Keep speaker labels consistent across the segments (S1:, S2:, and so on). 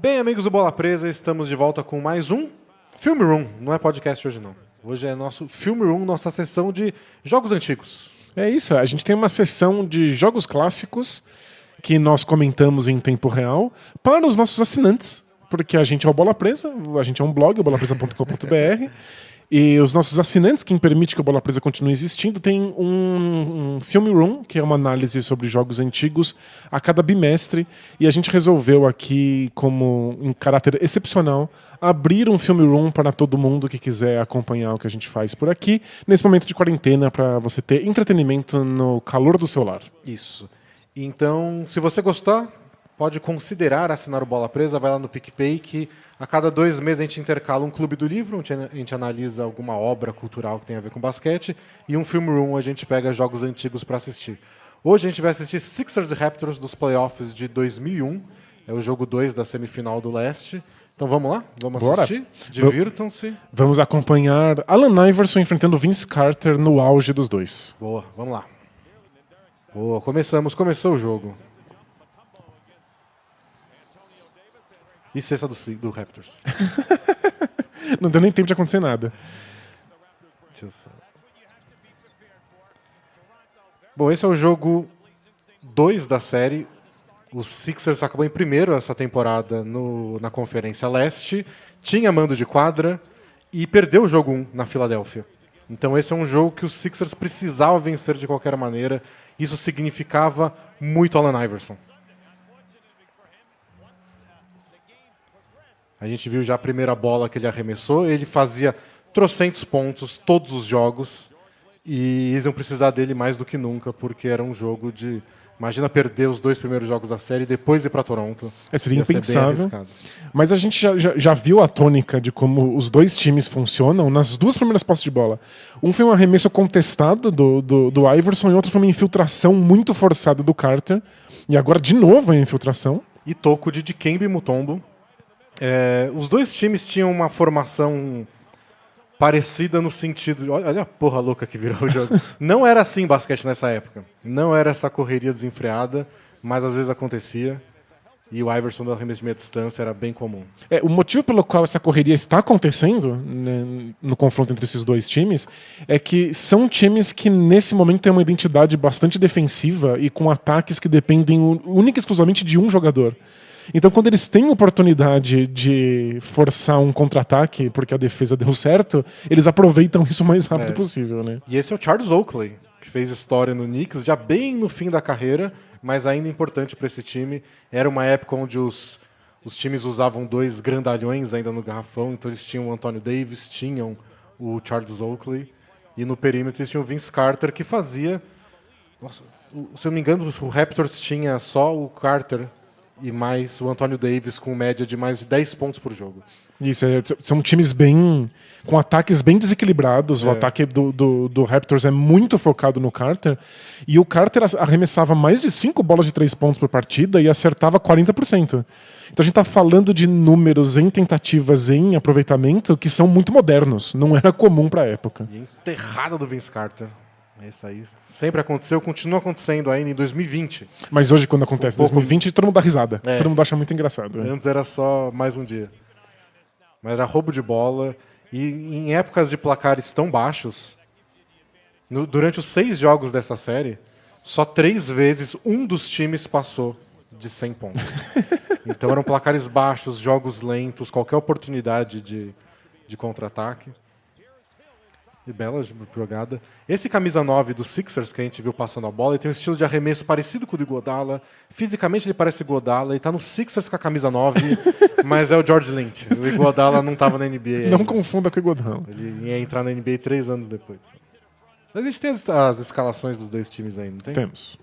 S1: Bem, amigos do Bola Presa, estamos de volta com mais um Film Room. Não é podcast hoje, não. Hoje é nosso Film Room, nossa sessão de jogos antigos.
S2: É isso, a gente tem uma sessão de jogos clássicos que nós comentamos em tempo real para os nossos assinantes, porque a gente é o Bola Presa, a gente é um blog, o bolapresa.com.br, e os nossos assinantes, quem permite que o Bola Presa continue existindo, tem um Film Room, que é uma análise sobre jogos antigos a cada bimestre, e a gente resolveu aqui, como em caráter excepcional, abrir um Film Room para todo mundo que quiser acompanhar o que a gente faz por aqui, nesse momento de quarentena, para você ter entretenimento no calor do seu lar.
S1: Isso. Então, se você gostar, pode considerar assinar o Bola Presa, vai lá no PicPay, que a cada 2 meses a gente intercala um clube do livro, onde a gente analisa alguma obra cultural que tem a ver com basquete, e um Film Room, a gente pega jogos antigos para assistir. Hoje a gente vai assistir Sixers e Raptors dos playoffs de 2001, é o jogo 2 da semifinal do leste. Então vamos lá? Vamos assistir? Divirtam-se.
S2: Vamos acompanhar Allen Iverson enfrentando Vince Carter no auge dos dois.
S1: Boa, vamos lá. Boa, começou o jogo. E cesta do Raptors.
S2: Não deu nem tempo de acontecer nada.
S1: Bom, esse é o jogo 2 da série. O Sixers acabou em primeiro essa temporada na Conferência Leste. Tinha mando de quadra e perdeu o jogo 1 na Filadélfia. Então esse é um jogo que os Sixers precisavam vencer de qualquer maneira. Isso significava muito Allen Iverson. A gente viu já a primeira bola que ele arremessou. Ele fazia trocentos pontos todos os jogos. E eles iam precisar dele mais do que nunca, porque era um jogo de... Imagina perder os 2 primeiros jogos da série e depois ir para Toronto.
S2: Seria impensável. Mas a gente já viu a tônica de como os dois times funcionam nas 2 primeiras posses de bola. Um foi um arremesso contestado do Iverson e outro foi uma infiltração muito forçada do Carter. E agora, de novo, a infiltração.
S1: E toco de Dikembe Mutombo. Os dois times tinham uma formação parecida no sentido... Olha a porra louca que virou o jogo. Não era assim basquete nessa época. Não era essa correria desenfreada, mas às vezes acontecia. E o Iverson do arremesso de meia distância era bem comum.
S2: O motivo pelo qual essa correria está acontecendo, né, no confronto entre esses dois times, é que são times que nesse momento têm uma identidade bastante defensiva e com ataques que dependem única e exclusivamente de um jogador. Então, quando eles têm oportunidade de forçar um contra-ataque, porque a defesa deu certo, eles aproveitam isso o mais rápido possível, né?
S1: E esse é o Charles Oakley, que fez história no Knicks, já bem no fim da carreira, mas ainda importante para esse time. Era uma época onde os times usavam 2 grandalhões ainda no garrafão, então eles tinham o Anthony Davis, tinham o Charles Oakley, e no perímetro eles tinham o Vince Carter, que fazia... Nossa, se eu não me engano, o Raptors tinha só o Carter e mais o Anthony Davis com média de mais de 10 pontos por jogo.
S2: Isso, são times com ataques bem desequilibrados. O ataque do Raptors é muito focado no Carter. E o Carter arremessava mais de 5 bolas de 3 pontos por partida e acertava 40%. Então a gente está falando de números em tentativas em aproveitamento que são muito modernos. Não era comum para a época.
S1: E enterrada do Vince Carter. Essa aí sempre aconteceu, continua acontecendo ainda em 2020.
S2: Mas hoje, quando acontece em 2020, todo mundo dá risada. Todo mundo acha muito engraçado.
S1: Antes era só mais um dia. Mas era roubo de bola. E em épocas de placares tão baixos, durante os 6 jogos dessa série, só 3 vezes um dos times passou de 100 pontos. Então eram placares baixos, jogos lentos, qualquer oportunidade de contra-ataque. E bela jogada. Esse camisa 9 do Sixers, que a gente viu passando a bola, ele tem um estilo de arremesso parecido com o do Iguodala. Fisicamente ele parece Iguodala. Ele tá no Sixers com a camisa 9, mas é o George Lynch. O Iguodala não tava na NBA.
S2: Não confunda com o Iguodala.
S1: Ele ia entrar na NBA 3 anos depois. Mas a gente tem as escalações dos 2 times aí, não tem?
S2: Temos.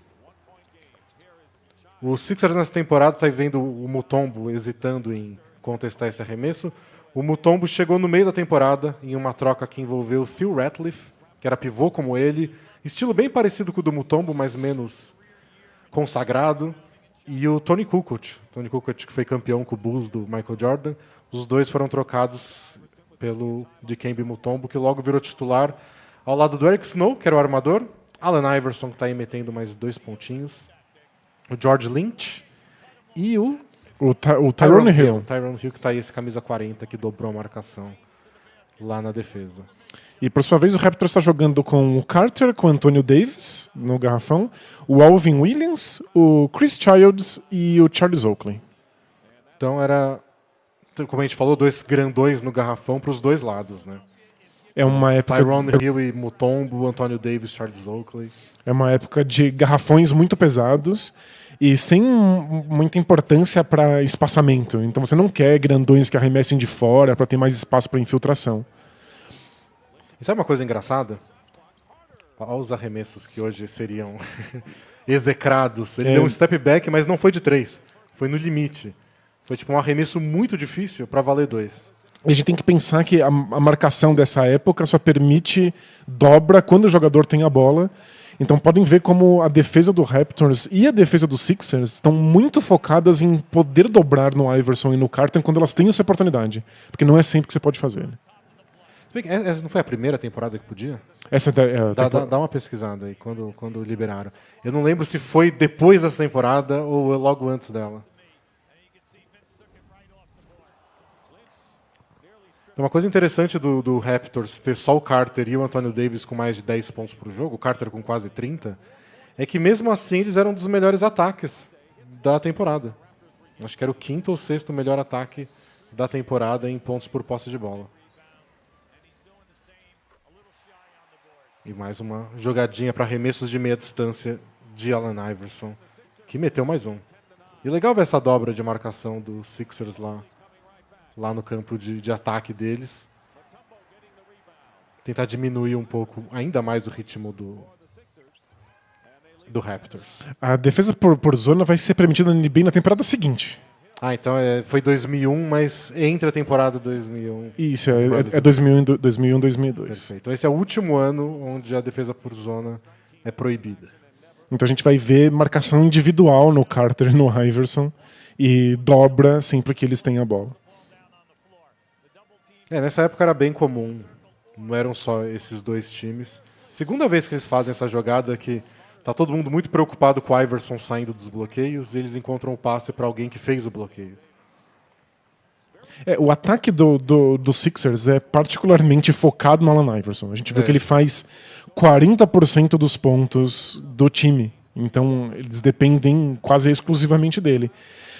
S1: O Sixers nessa temporada tá vendo o Mutombo hesitando em contestar esse arremesso. O Mutombo chegou no meio da temporada em uma troca que envolveu o Phil Ratliff, que era pivô como ele, estilo bem parecido com o do Mutombo, mas menos consagrado, e o Tony Kukoc. Tony Kukoc, que foi campeão com o Bulls do Michael Jordan. Os 2 foram trocados pelo Dikembe Mutombo, que logo virou titular, ao lado do Eric Snow, que era o armador, Allen Iverson, que está aí metendo mais 2 pontinhos, o George Lynch e o
S2: O Tyrone Hill.
S1: Tyrone Hill, que tá aí esse camisa 40 que dobrou a marcação lá na defesa.
S2: E por sua vez o Raptors está jogando com o Carter, com o Antonio Davis no garrafão, o Alvin Williams, o Chris Childs e o Charles Oakley.
S1: Então era, como a gente falou, 2 grandões no garrafão para os dois lados, né?
S2: É uma época
S1: Tyrone Hill e Mutombo, Antonio Davis, Charles Oakley.
S2: É uma época de garrafões muito pesados e sem muita importância para espaçamento. Então você não quer grandões que arremessem de fora para ter mais espaço para infiltração.
S1: E sabe uma coisa engraçada? Olha os arremessos que hoje seriam execrados. Ele deu um step back, mas não foi de 3. Foi no limite. Foi tipo um arremesso muito difícil para valer 2.
S2: A gente tem que pensar que a marcação dessa época só permite dobra quando o jogador tem a bola. Então podem ver como a defesa do Raptors e a defesa dos Sixers estão muito focadas em poder dobrar no Iverson e no Carter quando elas têm essa oportunidade. Porque não é sempre que você pode fazer.
S1: Essa não foi a primeira temporada que podia?
S2: Essa
S1: Dá uma pesquisada aí, quando liberaram. Eu não lembro se foi depois dessa temporada ou logo antes dela. Uma coisa interessante do Raptors ter só o Carter e o Antonio Davis com mais de 10 pontos por jogo, o Carter com quase 30, é que mesmo assim eles eram um dos melhores ataques da temporada. Acho que era o 5º ou 6º melhor ataque da temporada em pontos por posse de bola. E mais uma jogadinha para arremessos de meia distância de Allen Iverson, que meteu mais um. E legal ver essa dobra de marcação dos Sixers lá no campo de ataque deles. Tentar diminuir um pouco, ainda mais o ritmo do Raptors.
S2: A defesa por zona vai ser permitida na NBA na temporada seguinte.
S1: Então foi 2001, mas entre a temporada 2001...
S2: Isso, é 2001, 2002.
S1: Perfeito. Então esse é o último ano onde a defesa por zona é proibida.
S2: Então a gente vai ver marcação individual no Carter e no Iverson e dobra sempre que eles têm a bola.
S1: Nessa época era bem comum, não eram só esses 2 times. Segunda vez que eles fazem essa jogada que tá todo mundo muito preocupado com o Iverson saindo dos bloqueios e eles encontram o passe para alguém que fez o bloqueio.
S2: O ataque do Sixers é particularmente focado no Allen Iverson. A gente viu que ele faz 40% dos pontos do time. Então eles dependem quase exclusivamente dele.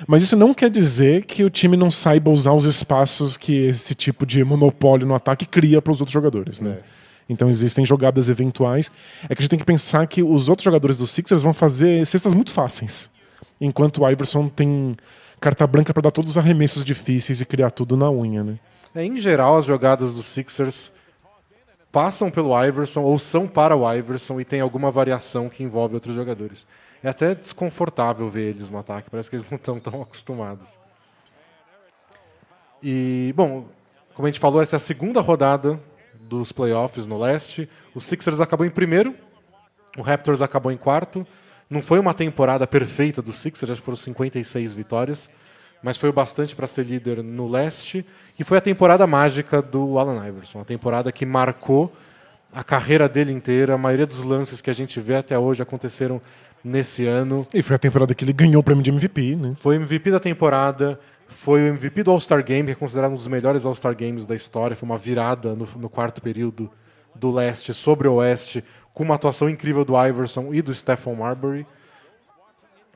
S2: Mas isso não quer dizer que o time não saiba usar os espaços que esse tipo de monopólio no ataque cria para os outros jogadores, né? Então existem jogadas eventuais. É que a gente tem que pensar que os outros jogadores dos Sixers vão fazer cestas muito fáceis, enquanto o Iverson tem carta branca para dar todos os arremessos difíceis e criar tudo na unha, né?
S1: Em geral, as jogadas dos Sixers passam pelo Iverson ou são para o Iverson e tem alguma variação que envolve outros jogadores. É até desconfortável ver eles no ataque, parece que eles não estão tão acostumados. E, bom, como a gente falou, essa é a segunda rodada dos playoffs no leste. O Sixers acabou em primeiro, o Raptors acabou em quarto. Não foi uma temporada perfeita do Sixers, acho que foram 56 vitórias, mas foi o bastante para ser líder no leste. E foi a temporada mágica do Allen Iverson, a temporada que marcou a carreira dele inteira. A maioria dos lances que a gente vê até hoje aconteceram nesse ano.
S2: E foi a temporada que ele ganhou o prêmio de MVP, né?
S1: Foi o MVP da temporada, foi o MVP do All-Star Game, que é considerado um dos melhores All-Star Games da história. Foi uma virada no quarto período do leste sobre o oeste, com uma atuação incrível do Iverson e do Stephon Marbury.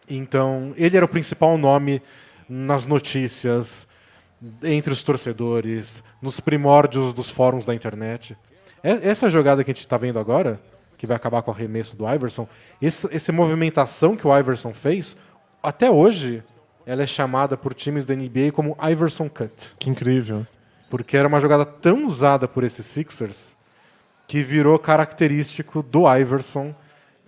S1: Então, ele era o principal nome nas notícias, entre os torcedores, nos primórdios dos fóruns da internet. Essa jogada que a gente está vendo agora, que vai acabar com o arremesso do Iverson, essa movimentação que o Iverson fez, até hoje, ela é chamada por times da NBA como Iverson Cut.
S2: Que incrível.
S1: Porque era uma jogada tão usada por esses Sixers que virou característico do Iverson.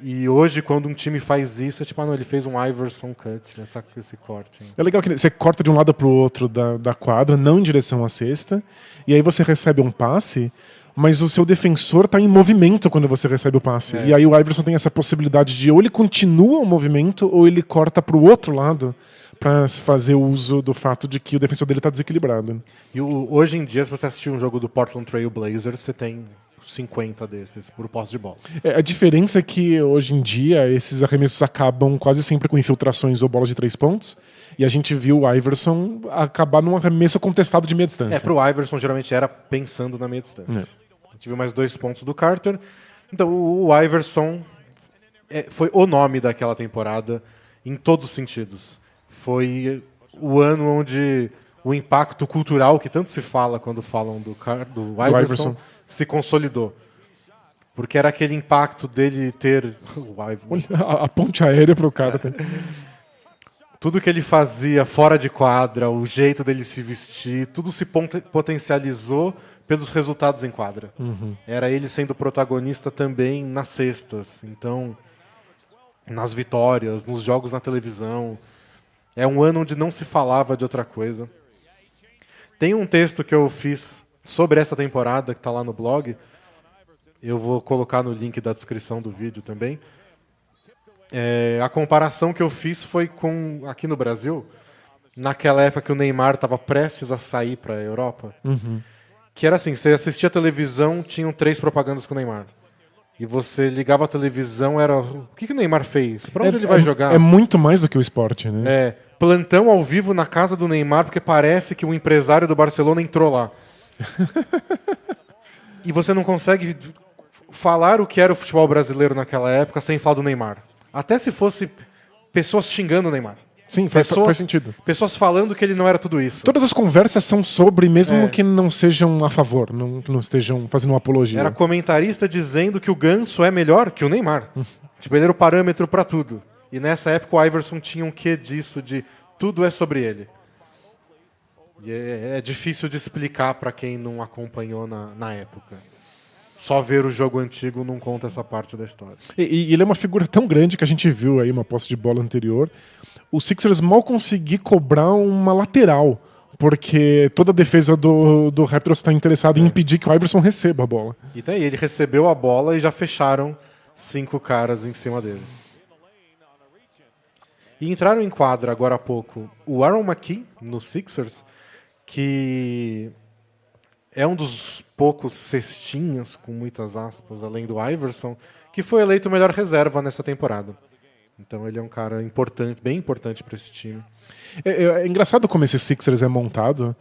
S1: E hoje, quando um time faz isso, é tipo, não, ele fez um Iverson Cut, esse corte. Hein?
S2: É legal que você corta de um lado para o outro da quadra, não em direção à cesta, e aí você recebe um passe, mas o seu defensor está em movimento quando você recebe o passe. E aí o Iverson tem essa possibilidade de ou ele continua o movimento ou ele corta para o outro lado para fazer uso do fato de que o defensor dele está desequilibrado.
S1: E hoje em dia, se você assistir um jogo do Portland Trail Blazers, você tem 50 desses por posse de bola.
S2: A diferença é que hoje em dia esses arremessos acabam quase sempre com infiltrações ou bolas de 3 pontos. E a gente viu o Iverson acabar num arremesso contestado de meia distância.
S1: Pro Iverson geralmente era pensando na meia distância. A gente viu mais 2 pontos do Carter. Então o Iverson foi o nome daquela temporada em todos os sentidos. Foi o ano onde o impacto cultural que tanto se fala quando falam do Iverson se consolidou. Porque era aquele impacto dele ter...
S2: Olha a ponte aérea pro cara.
S1: Tudo que ele fazia fora de quadra, o jeito dele se vestir, tudo se potencializou pelos resultados em quadra. Era ele sendo protagonista também nas cestas. Então, nas vitórias, nos jogos na televisão. É um ano onde não se falava de outra coisa. Tem um texto que eu fiz sobre essa temporada, que está lá no blog. Eu vou colocar no link da descrição do vídeo também. A comparação que eu fiz foi com, aqui no Brasil, naquela época que o Neymar estava prestes a sair para a Europa, que era assim, você assistia a televisão, tinham 3 propagandas com o Neymar. E você ligava a televisão, era o que o Neymar fez? Para onde ele vai jogar?
S2: É muito mais do que o esporte, né?
S1: Plantão ao vivo na casa do Neymar, porque parece que o empresário do Barcelona entrou lá. E você não consegue falar o que era o futebol brasileiro naquela época sem falar do Neymar. Até se fosse pessoas xingando o Neymar.
S2: Sim, faz sentido.
S1: Pessoas falando que ele não era tudo isso.
S2: Todas as conversas são sobre, mesmo que não sejam a favor, não estejam fazendo uma apologia.
S1: Era comentarista dizendo que o Ganso é melhor que o Neymar. Tipo, ele era o parâmetro para tudo. E nessa época o Iverson tinha um quê disso, de tudo é sobre ele. E é difícil de explicar para quem não acompanhou na época. Só ver o jogo antigo não conta essa parte da história.
S2: E ele é uma figura tão grande que a gente viu aí uma posse de bola anterior. O Sixers mal conseguiu cobrar uma lateral, porque toda a defesa do Raptors está interessada em impedir que o Iverson receba a bola.
S1: E daí ele recebeu a bola e já fecharam 5 caras em cima dele. E entraram em quadra agora há pouco o Aaron McKie, no Sixers, que é um dos poucos cestinhas, com muitas aspas, além do Iverson, que foi eleito o melhor reserva nessa temporada. Então ele é um cara importante, bem importante para esse time.
S2: É engraçado como esse Sixers é montado,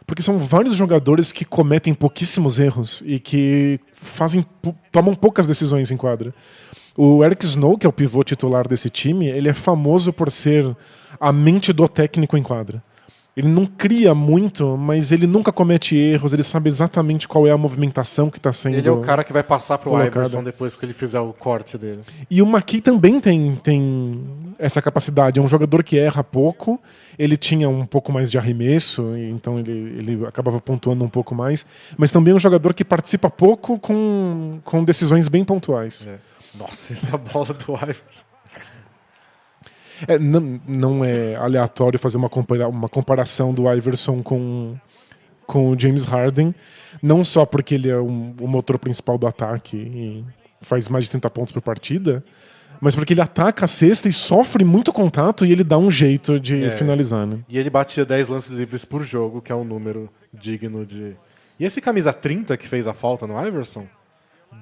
S2: porque são vários jogadores que cometem pouquíssimos erros e que tomam poucas decisões em quadra. O Eric Snow, que é o pivô titular desse time, ele é famoso por ser a mente do técnico em quadra. Ele não cria muito, mas ele nunca comete erros, ele sabe exatamente qual é a movimentação que está sendo.
S1: Ele é o cara que vai passar pro
S2: colocada.
S1: Iverson depois que ele fizer o corte dele.
S2: E o McKie também tem essa capacidade. É um jogador que erra pouco, ele tinha um pouco mais de arremesso, então ele acabava pontuando um pouco mais, mas também é um jogador que participa pouco com decisões bem pontuais.
S1: Nossa, essa bola do Iverson.
S2: Não é aleatório fazer uma comparação do Iverson com o James Harden, não só porque ele é o motor principal do ataque e faz mais de 30 pontos por partida, mas porque ele ataca a cesta e sofre muito contato e ele dá um jeito de finalizar. Né?
S1: E ele batia 10 lances livres por jogo, que é um número digno de... E esse camisa 30 que fez a falta no Iverson?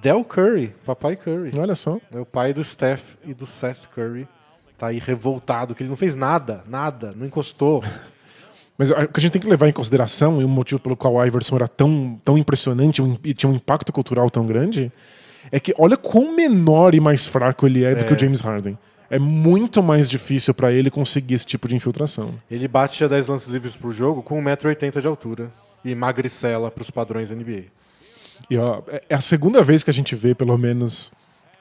S1: Del Curry, papai Curry.
S2: Olha só.
S1: É o pai do Steph e do Seth Curry. Tá aí revoltado, que ele não fez nada, não encostou.
S2: Mas o que a gente tem que levar em consideração, e o motivo pelo qual o Iverson era tão impressionante e tinha um impacto cultural tão grande, é que olha quão menor e mais fraco ele é do que o James Harden. É muito mais difícil para ele conseguir esse tipo de infiltração.
S1: Ele batia 10 lances livres por jogo com 1,80 m de altura e magricela para os padrões NBA.
S2: E ó, é a segunda vez que a gente vê, pelo menos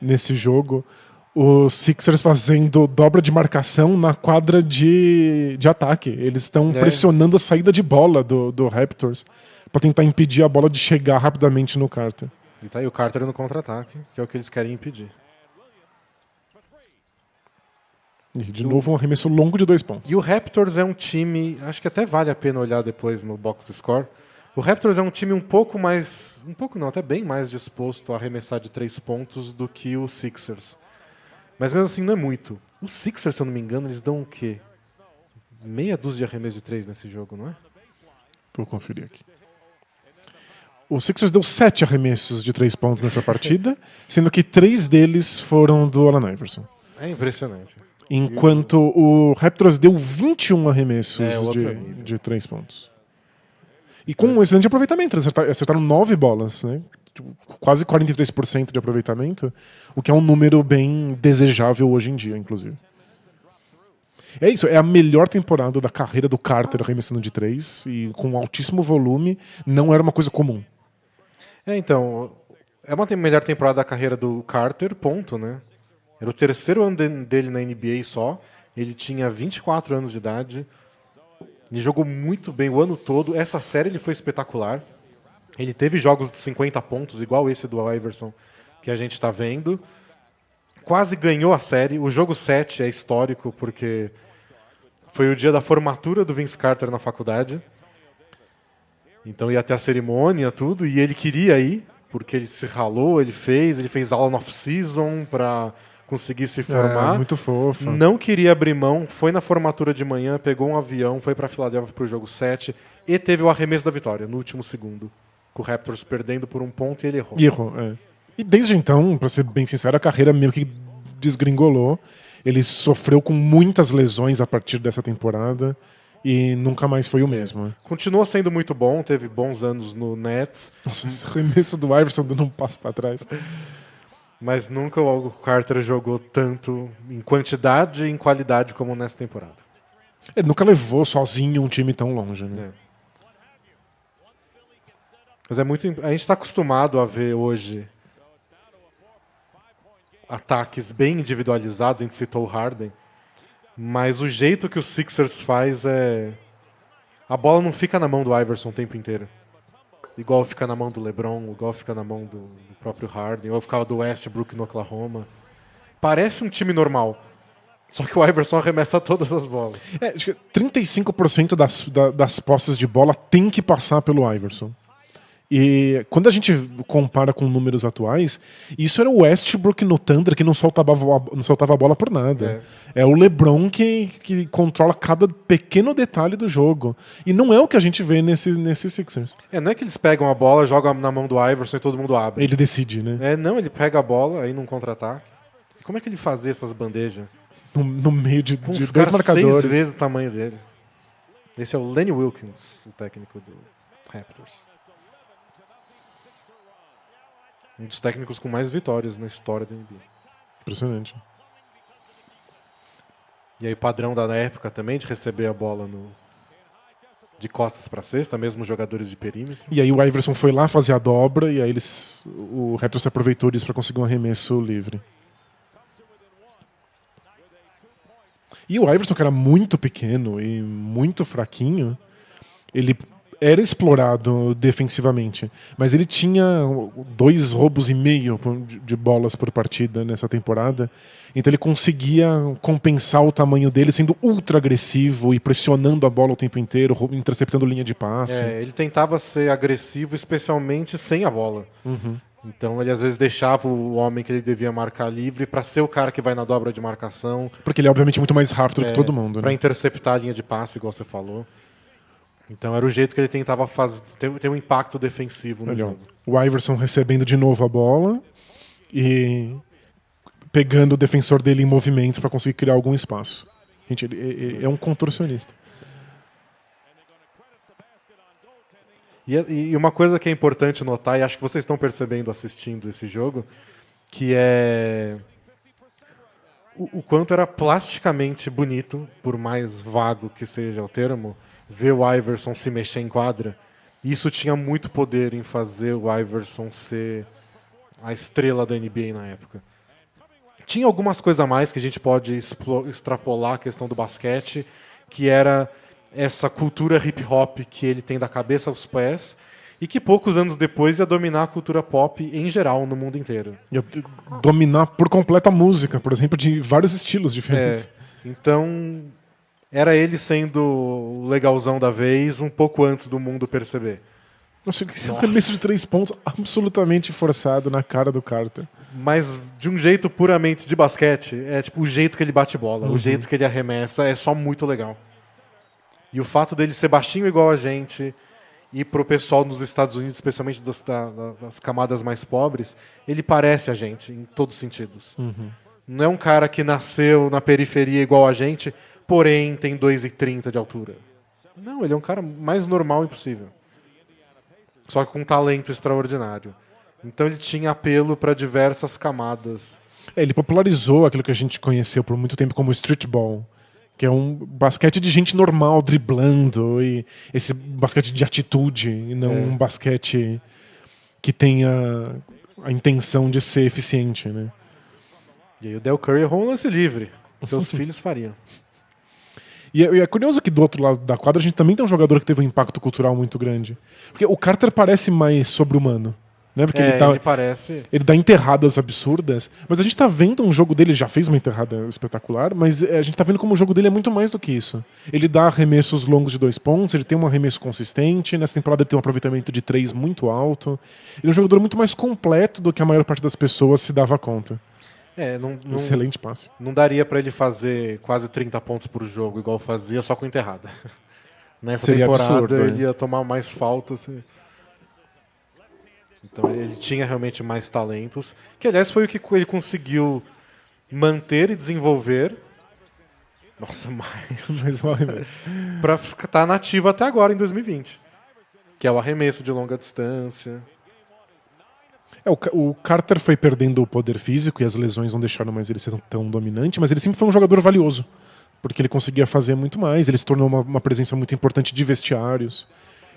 S2: nesse jogo, os Sixers fazendo dobra de marcação na quadra de ataque. Eles estão pressionando a saída de bola do Raptors para tentar impedir a bola de chegar rapidamente no Carter.
S1: E tá aí o Carter no contra-ataque, que é o que eles querem impedir.
S2: E de novo um arremesso longo de 2 pontos.
S1: E o Raptors é um time, acho que até vale a pena olhar depois no box score. O Raptors é um time até bem mais disposto a arremessar de 3 pontos do que o Sixers. Mas mesmo assim não é muito. O Sixers, se eu não me engano, eles dão o quê? Meia dúzia de arremesso de 3 nesse jogo, não é?
S2: Vou conferir aqui. O Sixers deu 7 arremessos de 3 pontos nessa partida, sendo que 3 deles foram do Allen Iverson.
S1: É impressionante.
S2: Enquanto o Raptors deu 21 arremessos de 3 pontos. E com um excelente aproveitamento. Eles acertaram 9 bolas, né? Tipo, quase 43% de aproveitamento, o que é um número bem desejável hoje em dia, inclusive. É isso, é a melhor temporada da carreira do Carter arremessando de 3 e com altíssimo volume, não era uma coisa comum.
S1: Então, é uma melhor temporada da carreira do Carter, ponto, né? Era o terceiro ano dele na NBA só, ele tinha 24 anos de idade, ele jogou muito bem o ano todo, essa série ele foi espetacular, ele teve jogos de 50 pontos, igual esse do Iverson, que a gente está vendo, quase ganhou a série, o jogo 7 é histórico, porque foi o dia da formatura do Vince Carter na faculdade, então ia ter a cerimônia, tudo, e ele queria ir, porque ele se ralou, ele fez aula no off-season para conseguir se formar.
S2: Muito fofo.
S1: Não queria abrir mão, foi na formatura de manhã, pegou um avião, foi para Filadélfia para o jogo 7 e teve o arremesso da vitória no último segundo. Com o Raptors perdendo por 1 ponto e ele errou.
S2: E desde então, para ser bem sincero, a carreira meio que desgringolou. Ele sofreu com muitas lesões a partir dessa temporada e nunca mais foi o mesmo.
S1: Continua sendo muito bom, teve bons anos no Nets.
S2: Nossa, esse arremesso do Iverson dando um passo para trás.
S1: Mas nunca o Carter jogou tanto em quantidade e em qualidade como nessa temporada.
S2: Ele nunca levou sozinho um time tão longe, né?
S1: Mas a gente está acostumado a ver hoje ataques bem individualizados, a gente citou o Harden, mas o jeito que o Sixers faz é... A bola não fica na mão do Iverson o tempo inteiro. Igual fica na mão do LeBron, igual fica na mão do próprio Harden, igual ficava do Westbrook no Oklahoma. Parece um time normal, só que o Iverson arremessa todas as bolas.
S2: Acho que 35% das posses de bola tem que passar pelo Iverson. E quando a gente compara com números atuais, isso era o Westbrook no Thunder que não soltava a bola por nada. É o LeBron que controla cada pequeno detalhe do jogo. E não é o que a gente vê nesses Sixers.
S1: Não é que eles pegam a bola, jogam na mão do Iverson e todo mundo abre.
S2: Ele decide, né?
S1: Não, ele pega a bola aí num contra-ataque. Como é que ele fazia essas bandejas?
S2: No meio de
S1: dois
S2: marcadores.
S1: 6 vezes o tamanho dele. Esse é o Lenny Wilkins, o técnico do Raptors. Um dos técnicos com mais vitórias na história da NBA.
S2: Impressionante.
S1: E aí padrão da época também de receber a bola de costas para cesta, mesmo jogadores de perímetro.
S2: E aí o Iverson foi lá fazer a dobra e aí o Raptors aproveitou disso para conseguir um arremesso livre. E o Iverson, que era muito pequeno e muito fraquinho, ele era explorado defensivamente, mas ele tinha 2,5 roubos de bolas por partida nessa temporada, então ele conseguia compensar o tamanho dele sendo ultra agressivo e pressionando a bola o tempo inteiro, interceptando linha de passe.
S1: Ele tentava ser agressivo, especialmente sem a bola. Então ele às vezes deixava o homem que ele devia marcar livre para ser o cara que vai na dobra de marcação.
S2: Porque ele é obviamente muito mais rápido que todo mundo.
S1: Para
S2: né?
S1: interceptar a linha de passe, igual você falou. Então era o jeito que ele tentava ter um impacto defensivo no jogo.
S2: O Iverson recebendo de novo a bola e pegando o defensor dele em movimento para conseguir criar algum espaço. Gente, ele é um contorcionista.
S1: E uma coisa que é importante notar, e acho que vocês estão percebendo assistindo esse jogo, que é o quanto era plasticamente bonito, por mais vago que seja o termo, ver o Iverson se mexer em quadra. Isso tinha muito poder em fazer o Iverson ser a estrela da NBA na época. Tinha algumas coisas a mais que a gente pode extrapolar a questão do basquete, que era essa cultura hip-hop que ele tem da cabeça aos pés e que poucos anos depois ia dominar a cultura pop em geral no mundo inteiro.
S2: Ia dominar por completo a música, por exemplo, de vários estilos diferentes.
S1: Então, era ele sendo o legalzão da vez um pouco antes do mundo perceber.
S2: Nossa, que arremesso de 3 pontos absolutamente forçado na cara do Carter.
S1: Mas de um jeito puramente de basquete, é tipo o jeito que ele bate bola, o jeito que ele arremessa é só muito legal. E o fato dele ser baixinho igual a gente e pro pessoal nos Estados Unidos, especialmente das camadas mais pobres, ele parece a gente em todos os sentidos. Não é um cara que nasceu na periferia igual a gente, porém tem 2,30 de altura. Não, ele é um cara mais normal impossível. Só que com um talento extraordinário. Então ele tinha apelo para diversas camadas.
S2: Ele popularizou aquilo que a gente conheceu por muito tempo como streetball, que é um basquete de gente normal driblando, e esse basquete de atitude, e não um basquete que tenha a intenção de ser eficiente, né?
S1: E aí o Del Curry errou um lance livre. Seus filhos fariam.
S2: E é curioso que do outro lado da quadra a gente também tem um jogador que teve um impacto cultural muito grande. Porque o Carter parece mais sobre-humano. Né? Porque
S1: Ele parece...
S2: Ele dá enterradas absurdas, mas a gente tá vendo um jogo dele, já fez uma enterrada espetacular, mas a gente tá vendo como o jogo dele é muito mais do que isso. Ele dá arremessos longos de 2 pontos, ele tem um arremesso consistente, nessa temporada ele tem um aproveitamento de 3 muito alto. Ele é um jogador muito mais completo do que a maior parte das pessoas se dava conta. Excelente passe.
S1: Não daria pra ele fazer quase 30 pontos por jogo, igual fazia só com enterrada. Nessa
S2: Seria
S1: temporada
S2: absurdo,
S1: ele ia tomar mais faltas. Então ele tinha realmente mais talentos, que aliás foi o que ele conseguiu manter e desenvolver. Nossa, mais um arremesso. Pra estar nativo até agora, em 2020. Que é o arremesso de longa distância.
S2: O Carter foi perdendo o poder físico e as lesões não deixaram mais ele ser tão dominante, mas ele sempre foi um jogador valioso, porque ele conseguia fazer muito mais, ele se tornou uma presença muito importante de vestiários.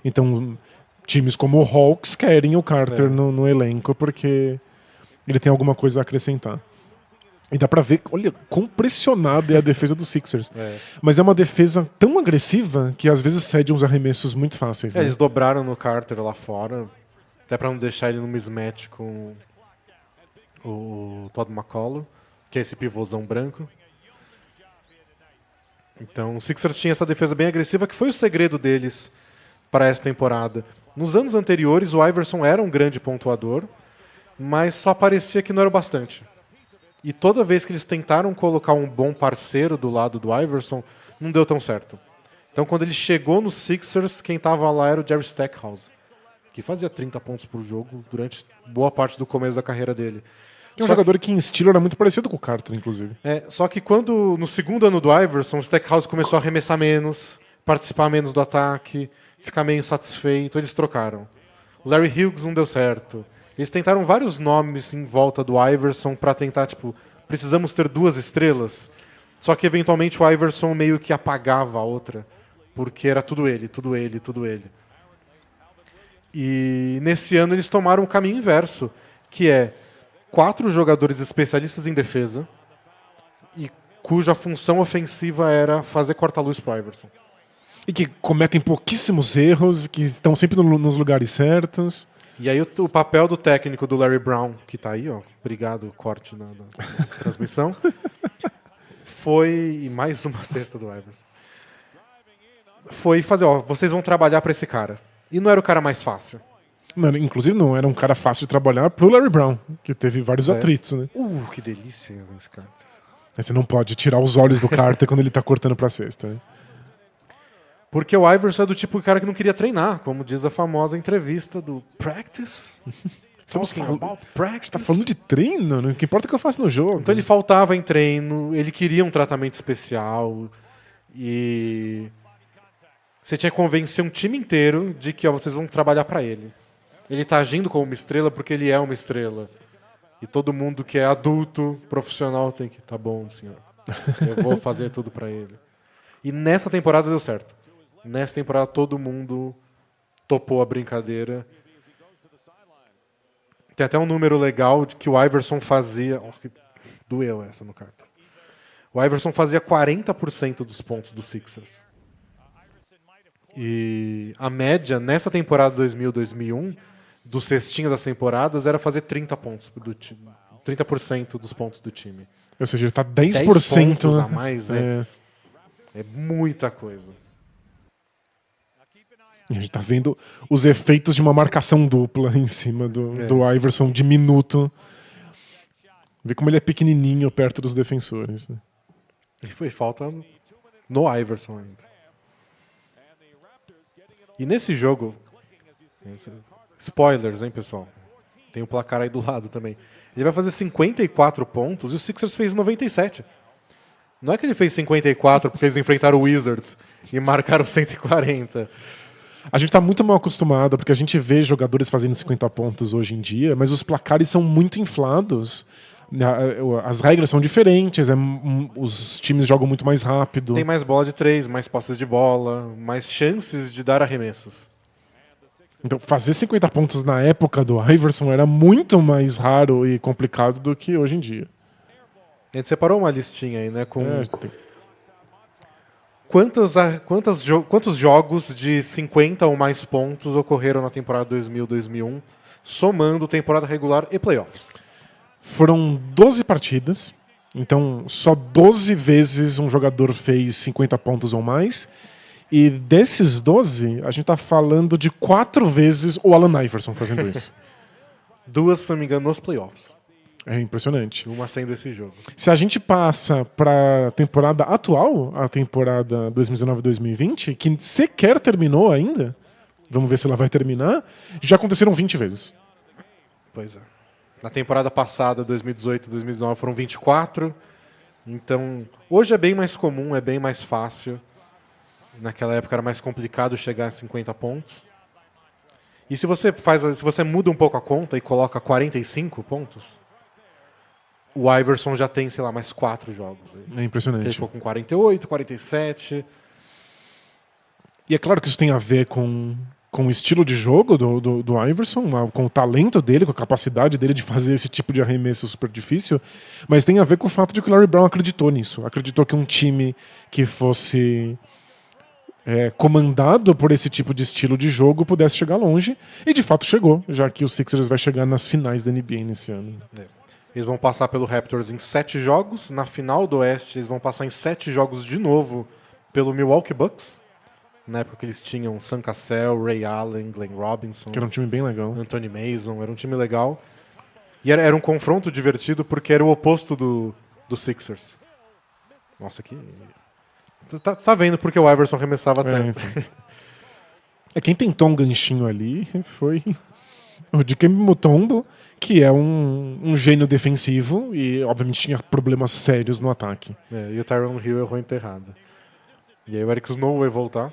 S2: Então, times como o Hawks querem o Carter no elenco, porque ele tem alguma coisa a acrescentar. E dá pra ver, olha, quão pressionada é a defesa dos Sixers. Mas é uma defesa tão agressiva que às vezes cede uns arremessos muito fáceis. Né?
S1: Eles dobraram no Carter lá fora, até pra não deixar ele no mismatch com o Todd McCullough, que é esse pivôzão branco. Então o Sixers tinha essa defesa bem agressiva, que foi o segredo deles para essa temporada. Nos anos anteriores, o Iverson era um grande pontuador, mas só parecia que não era o bastante. E toda vez que eles tentaram colocar um bom parceiro do lado do Iverson, não deu tão certo. Então, quando ele chegou no Sixers, quem estava lá era o Jerry Stackhouse, que fazia 30 pontos por jogo durante boa parte do começo da carreira dele.
S2: É um jogador que em estilo era muito parecido com o Carter, inclusive.
S1: Só que quando, no segundo ano do Iverson, o Stackhouse começou a arremessar menos, participar menos do ataque, ficar meio insatisfeito, eles trocaram. O Larry Hughes não deu certo. Eles tentaram vários nomes em volta do Iverson para tentar, precisamos ter 2 estrelas. Só que eventualmente o Iverson meio que apagava a outra, porque era tudo ele, tudo ele, tudo ele. E nesse ano eles tomaram o caminho inverso, que é 4 jogadores especialistas em defesa, e cuja função ofensiva era fazer corta-luz pro Iverson.
S2: E que cometem pouquíssimos erros, que estão sempre nos lugares certos.
S1: E aí o papel do técnico do Larry Brown, que tá aí, ó, obrigado, corte na transmissão, foi, e mais uma cesta do Iverson, foi fazer, vocês vão trabalhar para esse cara. E não era o cara mais fácil.
S2: Não, inclusive não, era um cara fácil de trabalhar pro Larry Brown, que teve vários atritos, né?
S1: Que delícia esse cara.
S2: Você não pode tirar os olhos do Carter quando ele tá cortando pra cesta, né?
S1: Porque o Iverson é do tipo de cara que não queria treinar, como diz a famosa entrevista do Practice.
S2: Tá falando de treino? Não que importa o que eu faço no jogo.
S1: Então ele faltava em treino, ele queria um tratamento especial e você tinha que convencer um time inteiro de que vocês vão trabalhar para ele. Ele tá agindo como uma estrela porque ele é uma estrela. E todo mundo que é adulto, profissional, tem que... Tá bom, senhor. Eu vou fazer tudo para ele. E nessa temporada deu certo. Nessa temporada todo mundo topou a brincadeira. Tem até um número legal de que o Iverson fazia... doeu essa no Carter. O Iverson fazia 40% dos pontos dos Sixers. E a média, nessa temporada 2000-2001, do cestinho das temporadas, era fazer 30 pontos do time. 30% dos pontos do time.
S2: Ou seja, ele tá 10%,
S1: 10 pontos a mais, é muita coisa.
S2: A gente tá vendo os efeitos de uma marcação dupla em cima do Iverson diminuto. Vê como ele é pequenininho perto dos defensores. Né?
S1: E foi falta no Iverson ainda. E nesse jogo, Spoilers, hein, pessoal? Tem o placar aí do lado também. Ele vai fazer 54 pontos e o Sixers fez 97. Não é que ele fez 54 porque eles enfrentaram o Wizards e marcaram 140.
S2: A gente tá muito mal acostumado, porque a gente vê jogadores fazendo 50 pontos hoje em dia, mas os placares são muito inflados. As regras são diferentes, os times jogam muito mais rápido.
S1: Tem mais bola de 3, mais posses de bola, mais chances de dar arremessos.
S2: Então, fazer 50 pontos na época do Iverson era muito mais raro e complicado do que hoje em dia.
S1: A gente separou uma listinha aí, né? Com
S2: Tem-
S1: quantos jogos de 50 ou mais pontos ocorreram na temporada 2000-2001, somando temporada regular e playoffs?
S2: Foram 12 partidas, então só 12 vezes um jogador fez 50 pontos ou mais. E desses 12, a gente tá falando de 4 vezes o Allen Iverson fazendo isso.
S1: 2, se não me engano, nos playoffs.
S2: É impressionante.
S1: Uma sendo esse jogo.
S2: Se a gente passa para a temporada atual, a temporada 2019-2020, que sequer terminou ainda, vamos ver se ela vai terminar, já aconteceram 20 vezes.
S1: Pois é. Na temporada passada, 2018-2019, foram 24. Então, hoje é bem mais comum, é bem mais fácil. Naquela época era mais complicado chegar a 50 pontos. E se você muda um pouco a conta e coloca 45 pontos, o Iverson já tem, sei lá, mais 4 jogos.
S2: É impressionante.
S1: Ele ficou com 48, 47.
S2: E é claro que isso tem a ver com o estilo de jogo do Iverson, com o talento dele, com a capacidade dele de fazer esse tipo de arremesso super difícil, mas tem a ver com o fato de que o Larry Brown acreditou nisso. Acreditou que um time que fosse comandado por esse tipo de estilo de jogo pudesse chegar longe, e de fato chegou, já que o Sixers vai chegar nas finais da NBA nesse ano.
S1: Eles vão passar pelo Raptors em 7 jogos. Na final do Oeste, eles vão passar em 7 jogos de novo pelo Milwaukee Bucks. Na época que eles tinham Sam Cassell, Ray Allen, Glenn Robinson,
S2: Que era um time bem legal.
S1: Anthony Mason. Era um time legal. E era um confronto divertido porque era o oposto do Sixers. Nossa, que... Tá vendo porque o Iverson arremessava tanto.
S2: Então. Quem tentou um ganchinho ali foi o Dikembe Mutombo, que é um gênio defensivo e, obviamente, tinha problemas sérios no ataque.
S1: E o Tyronn Hill errou enterrado. E aí o Eric Snow vai voltar.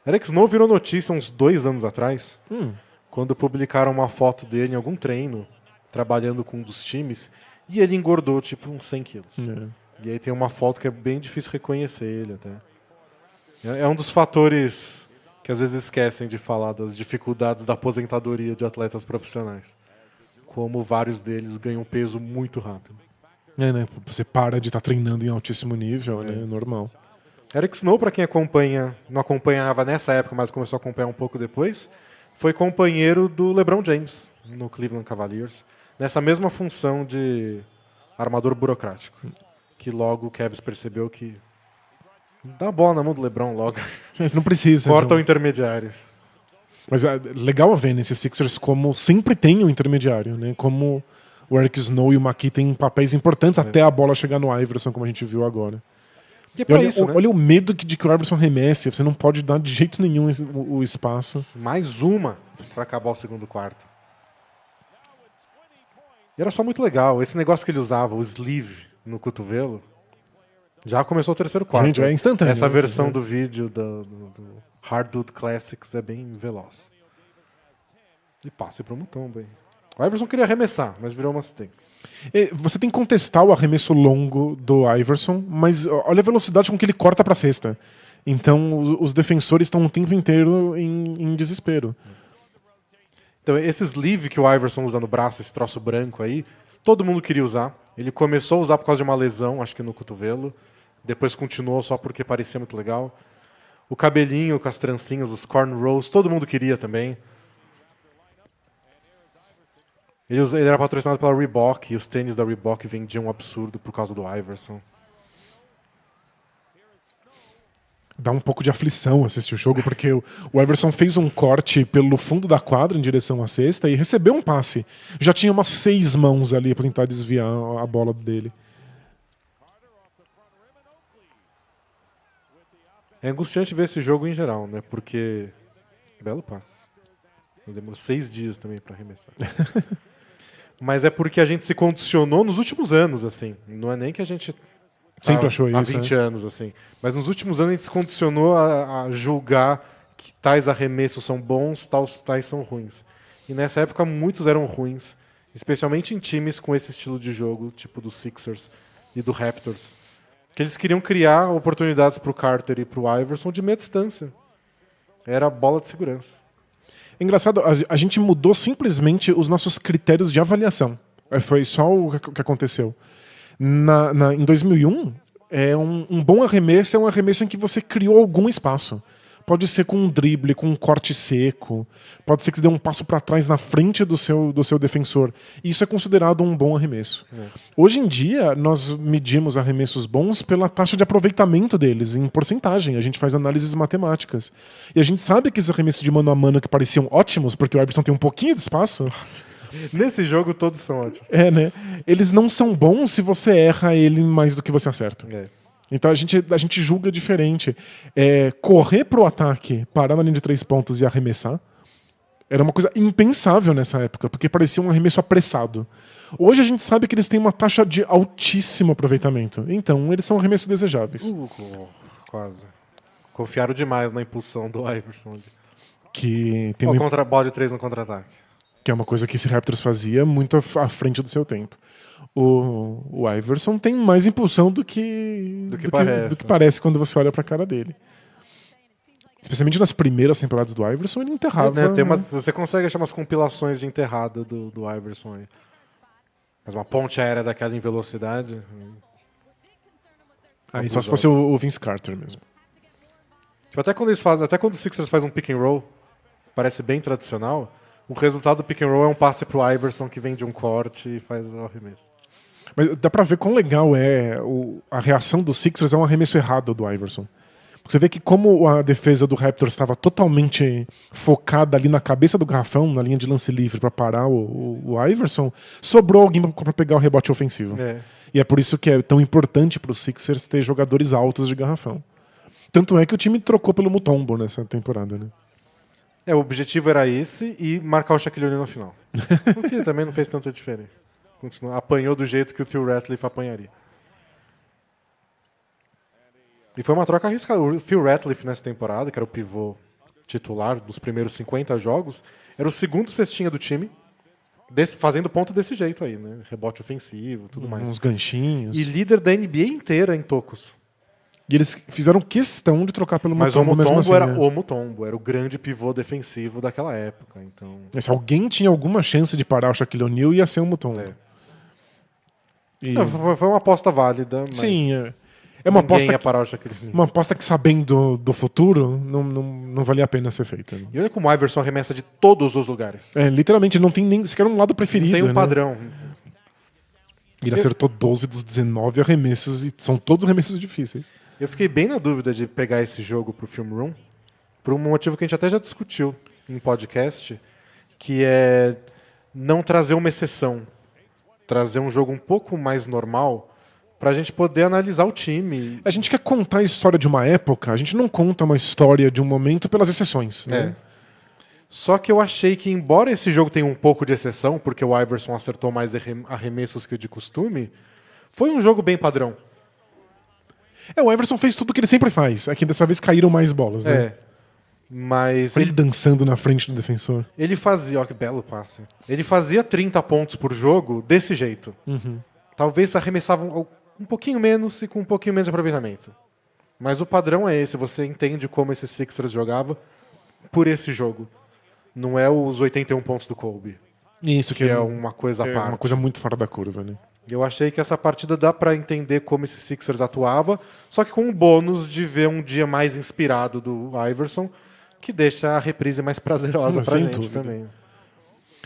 S1: Eric Snow virou notícia uns 2 anos atrás, quando publicaram uma foto dele em algum treino, trabalhando com um dos times, e ele engordou tipo uns 100 quilos. E aí tem uma foto que é bem difícil reconhecer ele até. É um dos fatores que às vezes esquecem de falar das dificuldades da aposentadoria de atletas profissionais. Como vários deles ganham peso muito rápido.
S2: Né? Você para de estar treinando em altíssimo nível, né? É normal.
S1: Eric Snow, para quem acompanha, não acompanhava nessa época, mas começou a acompanhar um pouco depois, foi companheiro do LeBron James no Cleveland Cavaliers, nessa mesma função de armador burocrático. Que logo o Cavs percebeu que dá a bola na mão do LeBron logo.
S2: Você não precisa.
S1: Corta o intermediário.
S2: Mas é legal ver nesses Sixers como sempre tem um intermediário, né? Como o Eric Snow e o McKee têm papéis importantes até a bola chegar no Iverson, como a gente viu agora.
S1: E é pra
S2: olha,
S1: isso, né?
S2: Olha o medo de que o Iverson remesse. Você não pode dar de jeito nenhum o espaço.
S1: Mais uma para acabar o segundo quarto. E era só muito legal. Esse negócio que ele usava, o sleeve no cotovelo, já começou o terceiro quarto.
S2: Gente, é instantâneo.
S1: Essa versão do vídeo do Hardwood Classics é bem veloz. E passe pro Mutombo aí. O Iverson queria arremessar, mas virou uma assistência.
S2: Você tem que contestar o arremesso longo do Iverson, mas olha a velocidade com que ele corta para a cesta. Então os defensores estão o tempo inteiro em desespero.
S1: Então esse sleeve que o Iverson usa no braço, esse troço branco aí, todo mundo queria usar. Ele começou a usar por causa de uma lesão, acho que no cotovelo. Depois continuou só porque parecia muito legal. O cabelinho com as trancinhas, os cornrows, todo mundo queria também. Ele era patrocinado pela Reebok e os tênis da Reebok vendiam um absurdo por causa do Iverson.
S2: Dá um pouco de aflição assistir o jogo, porque o Iverson fez um corte pelo fundo da quadra em direção à cesta e recebeu um passe. Já tinha umas 6 mãos ali para tentar desviar a bola dele.
S1: É angustiante ver esse jogo em geral, né? Porque... Belo passe. Demorou 6 dias também para arremessar. Mas é porque a gente se condicionou nos últimos anos, assim. Não é nem que a gente
S2: Sempre achou
S1: há
S2: isso,
S1: 20 anos, assim. Mas nos últimos anos a gente se condicionou a julgar que tais arremessos são bons, tais são ruins. E nessa época muitos eram ruins, especialmente em times com esse estilo de jogo, tipo do Sixers e do Raptors. Que eles queriam criar oportunidades para o Carter e para o Iverson de meia distância. Era bola de segurança.
S2: É engraçado, a gente mudou simplesmente os nossos critérios de avaliação. Foi só o que aconteceu. Em 2001, um bom arremesso é um arremesso em que você criou algum espaço. Pode ser com um drible, com um corte seco. Pode ser que você dê um passo para trás na frente do seu defensor. Isso é considerado um bom arremesso. Hoje em dia, nós medimos arremessos bons pela taxa de aproveitamento deles, em porcentagem. A gente faz análises matemáticas. E a gente sabe que esses arremessos de mano a mano que pareciam ótimos, porque o Iverson tem um pouquinho de espaço...
S1: Nesse jogo todos são ótimos.
S2: Né? Eles não são bons se você erra ele mais do que você acerta. Então a gente julga diferente. Correr pro ataque, parar na linha de 3 pontos e arremessar era uma coisa impensável nessa época, porque parecia um arremesso apressado. Hoje a gente sabe que eles têm uma taxa de altíssimo aproveitamento. Então eles são arremessos desejáveis.
S1: Quase. Confiaram demais na impulsão do Iverson.
S2: Que tem
S1: bola de 3 no contra-ataque.
S2: Que é uma coisa que esse Raptors fazia muito à frente do seu tempo. O Iverson tem mais impulsão do que parece quando você olha pra cara dele. Especialmente nas primeiras temporadas do Iverson, ele enterrava...
S1: Você consegue achar umas compilações de enterrada do Iverson aí. Mas uma ponte aérea daquela em velocidade...
S2: Aí só se fosse o Vince Carter mesmo.
S1: Tipo, até quando o Sixers faz um pick and roll, parece bem tradicional, o resultado do pick and roll é um passe pro Iverson que vem de um corte e faz o arremesso.
S2: Mas dá pra ver quão legal a reação do Sixers é um arremesso errado do Iverson. Você vê que como a defesa do Raptors estava totalmente focada ali na cabeça do garrafão, na linha de lance livre para parar o Iverson, sobrou alguém para pegar o rebote ofensivo. E é por isso que é tão importante para os Sixers ter jogadores altos de garrafão. Tanto é que o time trocou pelo Mutombo nessa temporada, né?
S1: O objetivo era esse e marcar o Shaquille O'Neal no final. O que também não fez tanta diferença. Apanhou do jeito que o Phil Ratliff apanharia. E foi uma troca arriscada. O Phil Ratliff nessa temporada, que era o pivô titular dos primeiros 50 jogos, era o segundo cestinha do time, fazendo ponto desse jeito aí, né? Rebote ofensivo, tudo mais.
S2: Uns ganchinhos.
S1: E líder da NBA inteira em tocos.
S2: E eles fizeram questão de trocar pelo Mutombo mesmo assim.
S1: Mas o Mutombo era o grande pivô defensivo daquela época. Então...
S2: Se alguém tinha alguma chance de parar o Shaquille O'Neal, ia ser o Mutombo.
S1: Foi uma aposta válida, mas...
S2: Sim, é uma aposta
S1: ia parar o Shaquille O'Neal.
S2: Uma aposta que, sabendo do futuro, não valia a pena ser feita. Né?
S1: E olha como o Iverson arremessa de todos os lugares.
S2: Literalmente, não tem nem sequer um lado preferido.
S1: Não tem um padrão.
S2: Ele acertou 12 dos 19 arremessos, e são todos arremessos difíceis.
S1: Eu fiquei bem na dúvida de pegar esse jogo pro Film Room, por um motivo que a gente até já discutiu em podcast, que é não trazer uma exceção. Trazer um jogo um pouco mais normal pra gente poder analisar o time.
S2: A gente quer contar a história de uma época, a gente não conta uma história de um momento pelas exceções. Né?
S1: Só que eu achei que, embora esse jogo tenha um pouco de exceção, porque o Iverson acertou mais arremessos que o de costume, foi um jogo bem padrão.
S2: O Iverson fez tudo o que ele sempre faz. É que dessa vez caíram mais bolas, né?
S1: Mas
S2: ele dançando na frente do defensor.
S1: Ele fazia, que belo passe. Ele fazia 30 pontos por jogo desse jeito. Talvez arremessavam um pouquinho menos e com um pouquinho menos de aproveitamento. Mas o padrão é esse, você entende como esse Sixers jogava por esse jogo. Não é os 81 pontos do Kobe.
S2: Isso
S1: que é uma coisa à parte.
S2: Uma coisa muito fora da curva, né?
S1: Eu achei que essa partida dá pra entender como esse Sixers atuava, só que com o bônus de ver um dia mais inspirado do Iverson, que deixa a reprise mais prazerosa pra gente também.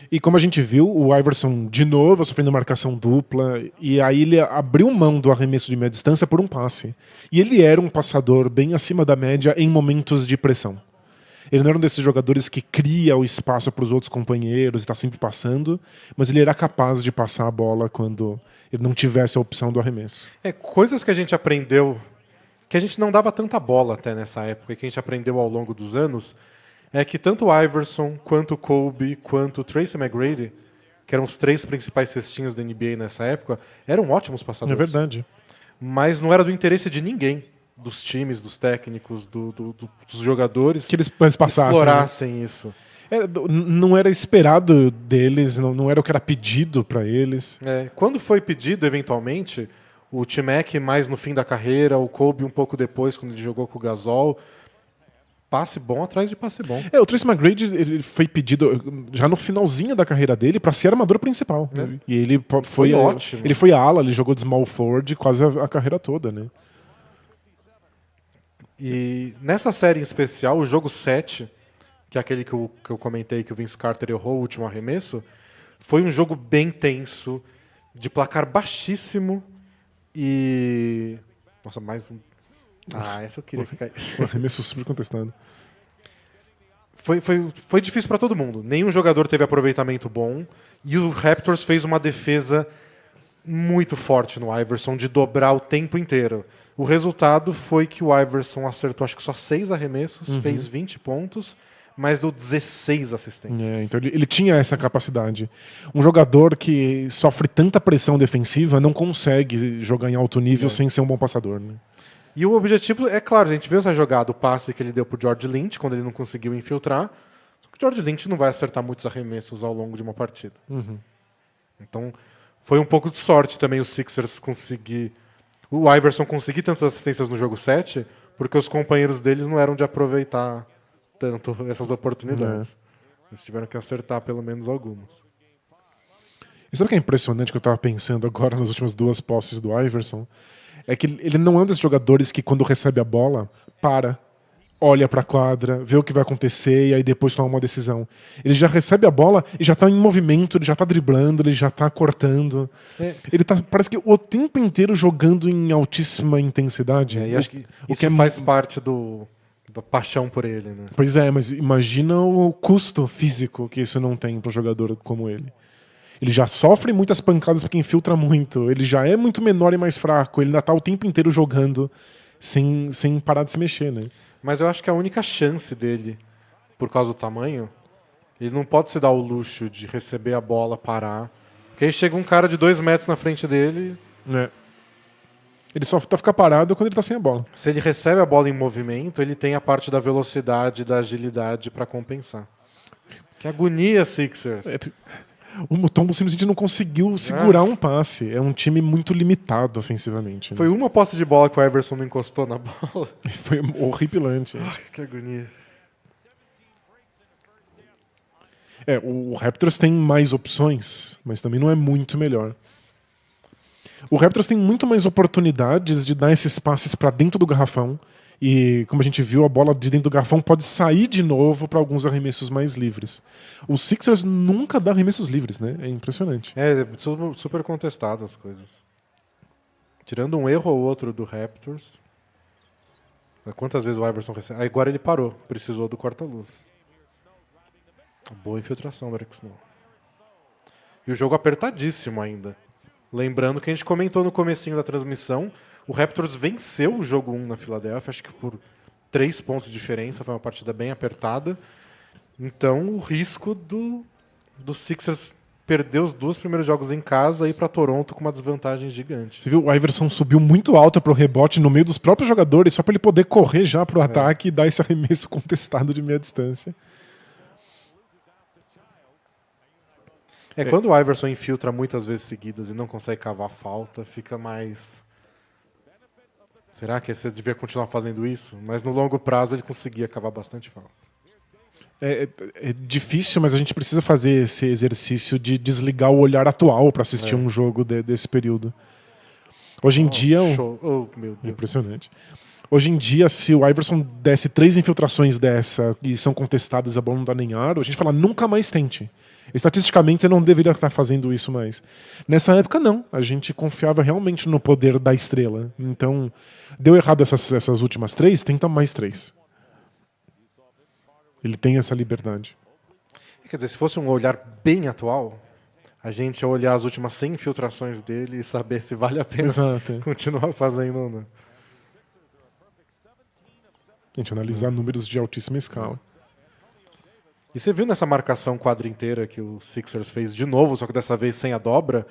S2: E como a gente viu, o Iverson de novo sofrendo marcação dupla, e aí ele abriu mão do arremesso de meia distância por um passe. E ele era um passador bem acima da média em momentos de pressão. Ele não era um desses jogadores que cria o espaço para os outros companheiros e está sempre passando, mas ele era capaz de passar a bola quando ele não tivesse a opção do arremesso.
S1: Coisas que a gente aprendeu, que a gente não dava tanta bola até nessa época, e que a gente aprendeu ao longo dos anos, é que tanto o Iverson, quanto o Kobe, quanto o Tracy McGrady, que eram os 3 principais cestinhas da NBA nessa época, eram ótimos passadores.
S2: É verdade.
S1: Mas não era do interesse de ninguém, dos times, dos técnicos, dos jogadores,
S2: Que eles passassem.
S1: explorassem isso.
S2: Não era esperado deles, não era o que era pedido para eles.
S1: Quando foi pedido, eventualmente, o T-Mac mais no fim da carreira, o Kobe um pouco depois, quando ele jogou com o Gasol, passe bom atrás de passe bom.
S2: O Tracy McGrady ele foi pedido já no finalzinho da carreira dele para ser armador principal. Né? E ele foi
S1: ótimo.
S2: Ele foi ala, ele jogou de small forward quase a carreira toda, né?
S1: E nessa série em especial, o jogo 7, que é aquele que eu comentei que o Vince Carter errou o último arremesso, foi um jogo bem tenso, de placar baixíssimo e... Nossa, mais um... essa eu queria que caísse.
S2: Um arremesso super contestado.
S1: Foi difícil para todo mundo. Nenhum jogador teve aproveitamento bom e o Raptors fez uma defesa muito forte no Iverson de dobrar o tempo inteiro. O resultado foi que o Iverson acertou acho que só 6 arremessos, fez 20 pontos, mas deu 16 assistências.
S2: Então ele tinha essa capacidade. Um jogador que sofre tanta pressão defensiva não consegue jogar em alto nível sem ser um bom passador. Né?
S1: E o objetivo, é claro, a gente viu essa jogada, o passe que ele deu pro George Lynch, quando ele não conseguiu infiltrar. Só que o George Lynch não vai acertar muitos arremessos ao longo de uma partida. Então, foi um pouco de sorte também o Sixers conseguir... O Iverson conseguir tantas assistências no jogo 7, porque os companheiros deles não eram de aproveitar tanto essas oportunidades. Eles tiveram que acertar pelo menos algumas.
S2: E sabe o que é impressionante que eu estava pensando agora nas últimas 2 posses do Iverson? É que ele não é um desses jogadores que quando recebe a bola, olha para a quadra, vê o que vai acontecer e aí depois toma uma decisão. Ele já recebe a bola e já está em movimento, ele já está driblando, ele já está cortando. Ele parece que o tempo inteiro jogando em altíssima intensidade.
S1: E acho que isso faz parte da paixão por ele. Né?
S2: Pois é, mas imagina o custo físico que isso não tem para um jogador como ele. Ele já sofre muitas pancadas porque infiltra muito. Ele já é muito menor e mais fraco. Ele ainda está o tempo inteiro jogando sem parar de se mexer, né?
S1: Mas eu acho que a única chance dele, por causa do tamanho, ele não pode se dar o luxo de receber a bola, parar. Porque aí chega um cara de 2 metros na frente dele...
S2: Ele só fica parado quando ele está sem a bola.
S1: Se ele recebe a bola em movimento, ele tem a parte da velocidade, da agilidade para compensar. Que agonia, Sixers!
S2: O Mutombo simplesmente não conseguiu segurar um passe. É um time muito limitado ofensivamente. Né?
S1: Foi uma posse de bola que o Iverson não encostou na bola.
S2: Foi horripilante.
S1: Que agonia.
S2: O Raptors tem mais opções, mas também não é muito melhor. O Raptors tem muito mais oportunidades de dar esses passes para dentro do garrafão. E, como a gente viu, a bola de dentro do garrafão pode sair de novo para alguns arremessos mais livres. O Sixers nunca dá arremessos livres, né? É impressionante.
S1: É super contestado as coisas. Tirando um erro ou outro do Raptors. Quantas vezes o Iverson recebe? Agora ele parou. Precisou do corta-luz. Boa infiltração do Eric Snow. E o jogo apertadíssimo ainda. Lembrando que a gente comentou no comecinho da transmissão, o Raptors venceu o jogo 1 na Filadélfia, acho que por 3 pontos de diferença, foi uma partida bem apertada. Então o risco do Sixers perder os 2 primeiros jogos em casa e ir para Toronto com uma desvantagem gigante.
S2: Você viu, o Iverson subiu muito alto para o rebote no meio dos próprios jogadores, só para ele poder correr já para o ataque e dar esse arremesso contestado de meia distância.
S1: Quando o Iverson infiltra muitas vezes seguidas e não consegue cavar falta, fica mais... Será que você devia continuar fazendo isso? Mas no longo prazo ele conseguia cavar bastante falta.
S2: É difícil, mas a gente precisa fazer esse exercício de desligar o olhar atual para assistir um jogo desse período. Hoje em dia...
S1: Meu Deus.
S2: Impressionante. Hoje em dia, se o Iverson desse 3 infiltrações dessa e são contestadas, a bola não dá nem aro, a gente fala, nunca mais tente. Estatisticamente, você não deveria estar fazendo isso mais. Nessa época, não. A gente confiava realmente no poder da estrela. Então, deu errado essas últimas 3, tenta mais 3. Ele tem essa liberdade.
S1: Quer dizer, se fosse um olhar bem atual, a gente ia olhar as últimas 100 infiltrações dele e saber se vale a pena continuar fazendo ou não.
S2: A gente analisar números de altíssima escala.
S1: E você viu nessa marcação quadra inteira que o Sixers fez de novo, só que dessa vez sem a dobra,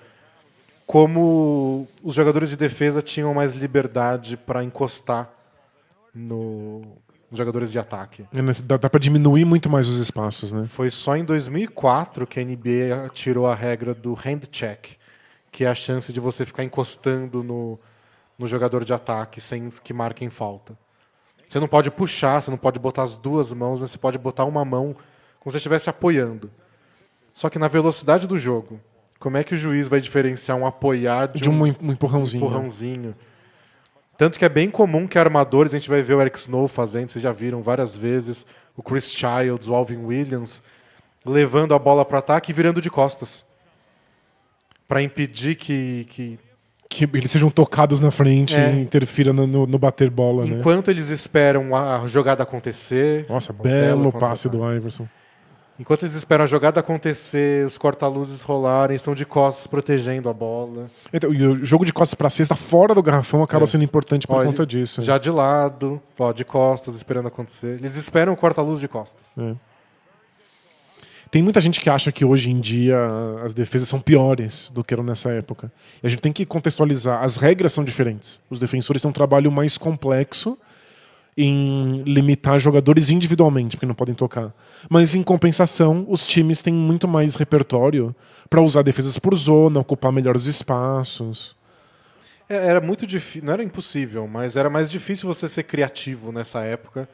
S1: como os jogadores de defesa tinham mais liberdade para encostar nos jogadores de ataque.
S2: Dá pra diminuir muito mais os espaços, né?
S1: Foi só em 2004 que a NBA tirou a regra do hand check, que é a chance de você ficar encostando no jogador de ataque sem que marquem falta. Você não pode puxar, você não pode botar as duas mãos, mas você pode botar uma mão como se você estivesse apoiando. Só que na velocidade do jogo, como é que o juiz vai diferenciar um apoiar de
S2: um empurrãozinho?
S1: Empurrãozinho. Tanto que é bem comum que armadores, a gente vai ver o Eric Snow fazendo, vocês já viram várias vezes, o Chris Childs, o Alvin Williams, levando a bola para o ataque e virando de costas. Para impedir que
S2: eles sejam tocados na frente e interfira no bater bola, né?
S1: Enquanto eles esperam a jogada acontecer...
S2: Nossa, belo passe do Iverson.
S1: Enquanto eles esperam a jogada acontecer, os corta-luzes rolarem, estão de costas protegendo a bola.
S2: Então, e o jogo de costas para cesta, fora do garrafão, acaba sendo importante por conta disso.
S1: Já de lado, de costas, esperando acontecer. Eles esperam o corta-luz de costas.
S2: Tem muita gente que acha que hoje em dia as defesas são piores do que eram nessa época. E a gente tem que contextualizar. As regras são diferentes. Os defensores têm um trabalho mais complexo em limitar jogadores individualmente, porque não podem tocar. Mas, em compensação, os times têm muito mais repertório para usar defesas por zona, ocupar melhor os espaços.
S1: Era muito difícil, não era impossível, mas era mais difícil você ser criativo nessa época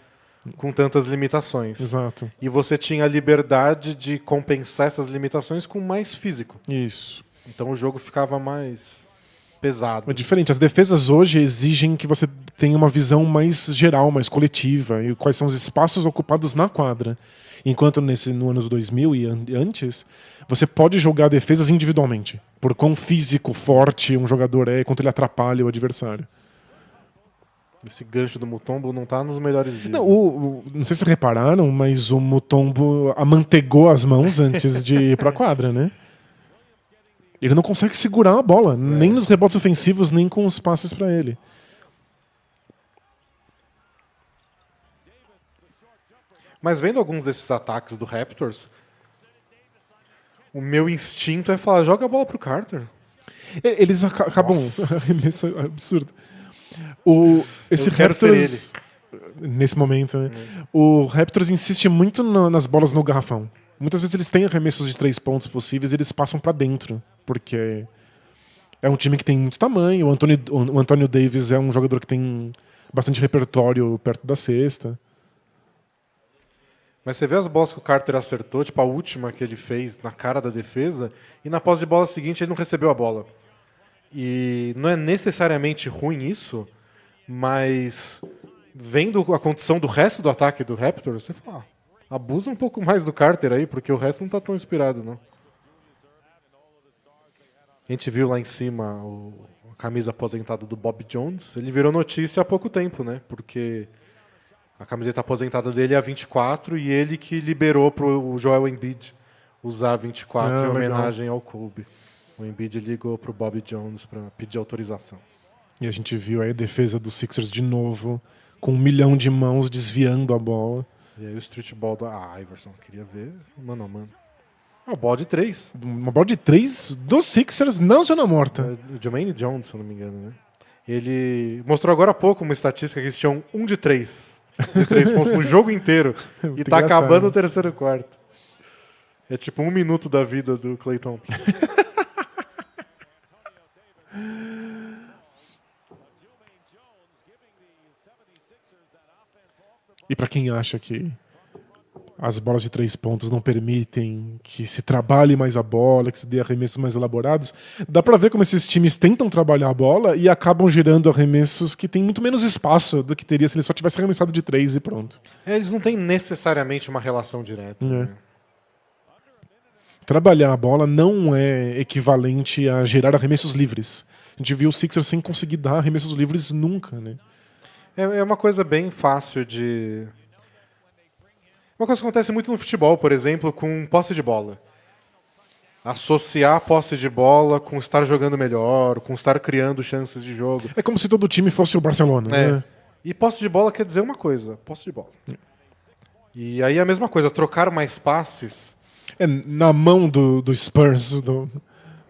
S1: com tantas limitações.
S2: Exato.
S1: E você tinha a liberdade de compensar essas limitações com mais físico.
S2: Isso.
S1: Então o jogo ficava mais pesado.
S2: É diferente. As defesas hoje exigem que você tenha uma visão mais geral, mais coletiva, e quais são os espaços ocupados na quadra. Enquanto no anos 2000 e antes, você pode jogar defesas individualmente, por quão físico, forte um jogador é, quanto ele atrapalha o adversário.
S1: Esse gancho do Mutombo não tá nos melhores dias.
S2: Não sei se repararam, mas o Mutombo amantegou as mãos antes de ir pra quadra, né? Ele não consegue segurar a bola, nem nos rebotes ofensivos, nem com os passes para ele.
S1: Mas vendo alguns desses ataques do Raptors, o meu instinto é falar, joga a bola pro Carter.
S2: Eles acabam... Isso é absurdo. Esse Raptors, nesse momento, né? O Raptors insiste muito nas bolas no garrafão. Muitas vezes eles têm arremessos de 3 pontos possíveis e eles passam para dentro, porque é um time que tem muito tamanho. O Anthony Davis é um jogador que tem bastante repertório perto da cesta.
S1: Mas você vê as bolas que o Carter acertou, tipo a última que ele fez na cara da defesa, e na posse de bola seguinte ele não recebeu a bola. E não é necessariamente ruim isso, mas vendo a condição do resto do ataque do Raptors, você fala, abusa um pouco mais do Carter aí, porque o resto não tá tão inspirado, não. A gente viu lá em cima a camisa aposentada do Bob Jones, ele virou notícia há pouco tempo, né? Porque a camiseta aposentada dele é a 24 e ele que liberou pro Joel Embiid usar a 24 em homenagem ao Kobe. O Embiid ligou pro Bob Jones para pedir autorização.
S2: E a gente viu aí a defesa dos Sixers de novo, com 1 milhão de mãos desviando a bola.
S1: E aí o street ball do Iverson, queria ver mano a mano. Uma bola de 3.
S2: Uma bola de 3 dos Sixers na zona morta.
S1: O Jermaine Jones, se eu não me engano, né? Ele mostrou agora há pouco uma estatística que eles tinham 1 de 3. De 3 pontos no jogo inteiro. E tá acabando o terceiro quarto. É tipo 1 minuto da vida do Klay Thompson.
S2: E para quem acha que as bolas de 3 pontos não permitem que se trabalhe mais a bola, que se dê arremessos mais elaborados, dá para ver como esses times tentam trabalhar a bola e acabam gerando arremessos que têm muito menos espaço do que teria se ele só tivesse arremessado de 3 e pronto.
S1: Eles não têm necessariamente uma relação direta. Né?
S2: Trabalhar a bola não é equivalente a gerar arremessos livres. A gente viu o Sixers sem conseguir dar arremessos livres nunca, né?
S1: É uma coisa bem fácil de... Uma coisa que acontece muito no futebol, por exemplo, com posse de bola. Associar a posse de bola com estar jogando melhor, com estar criando chances de jogo.
S2: É como se todo time fosse o Barcelona. Né?
S1: E posse de bola quer dizer uma coisa, posse de bola. E aí a mesma coisa, trocar mais passes.
S2: Na mão do Spurs,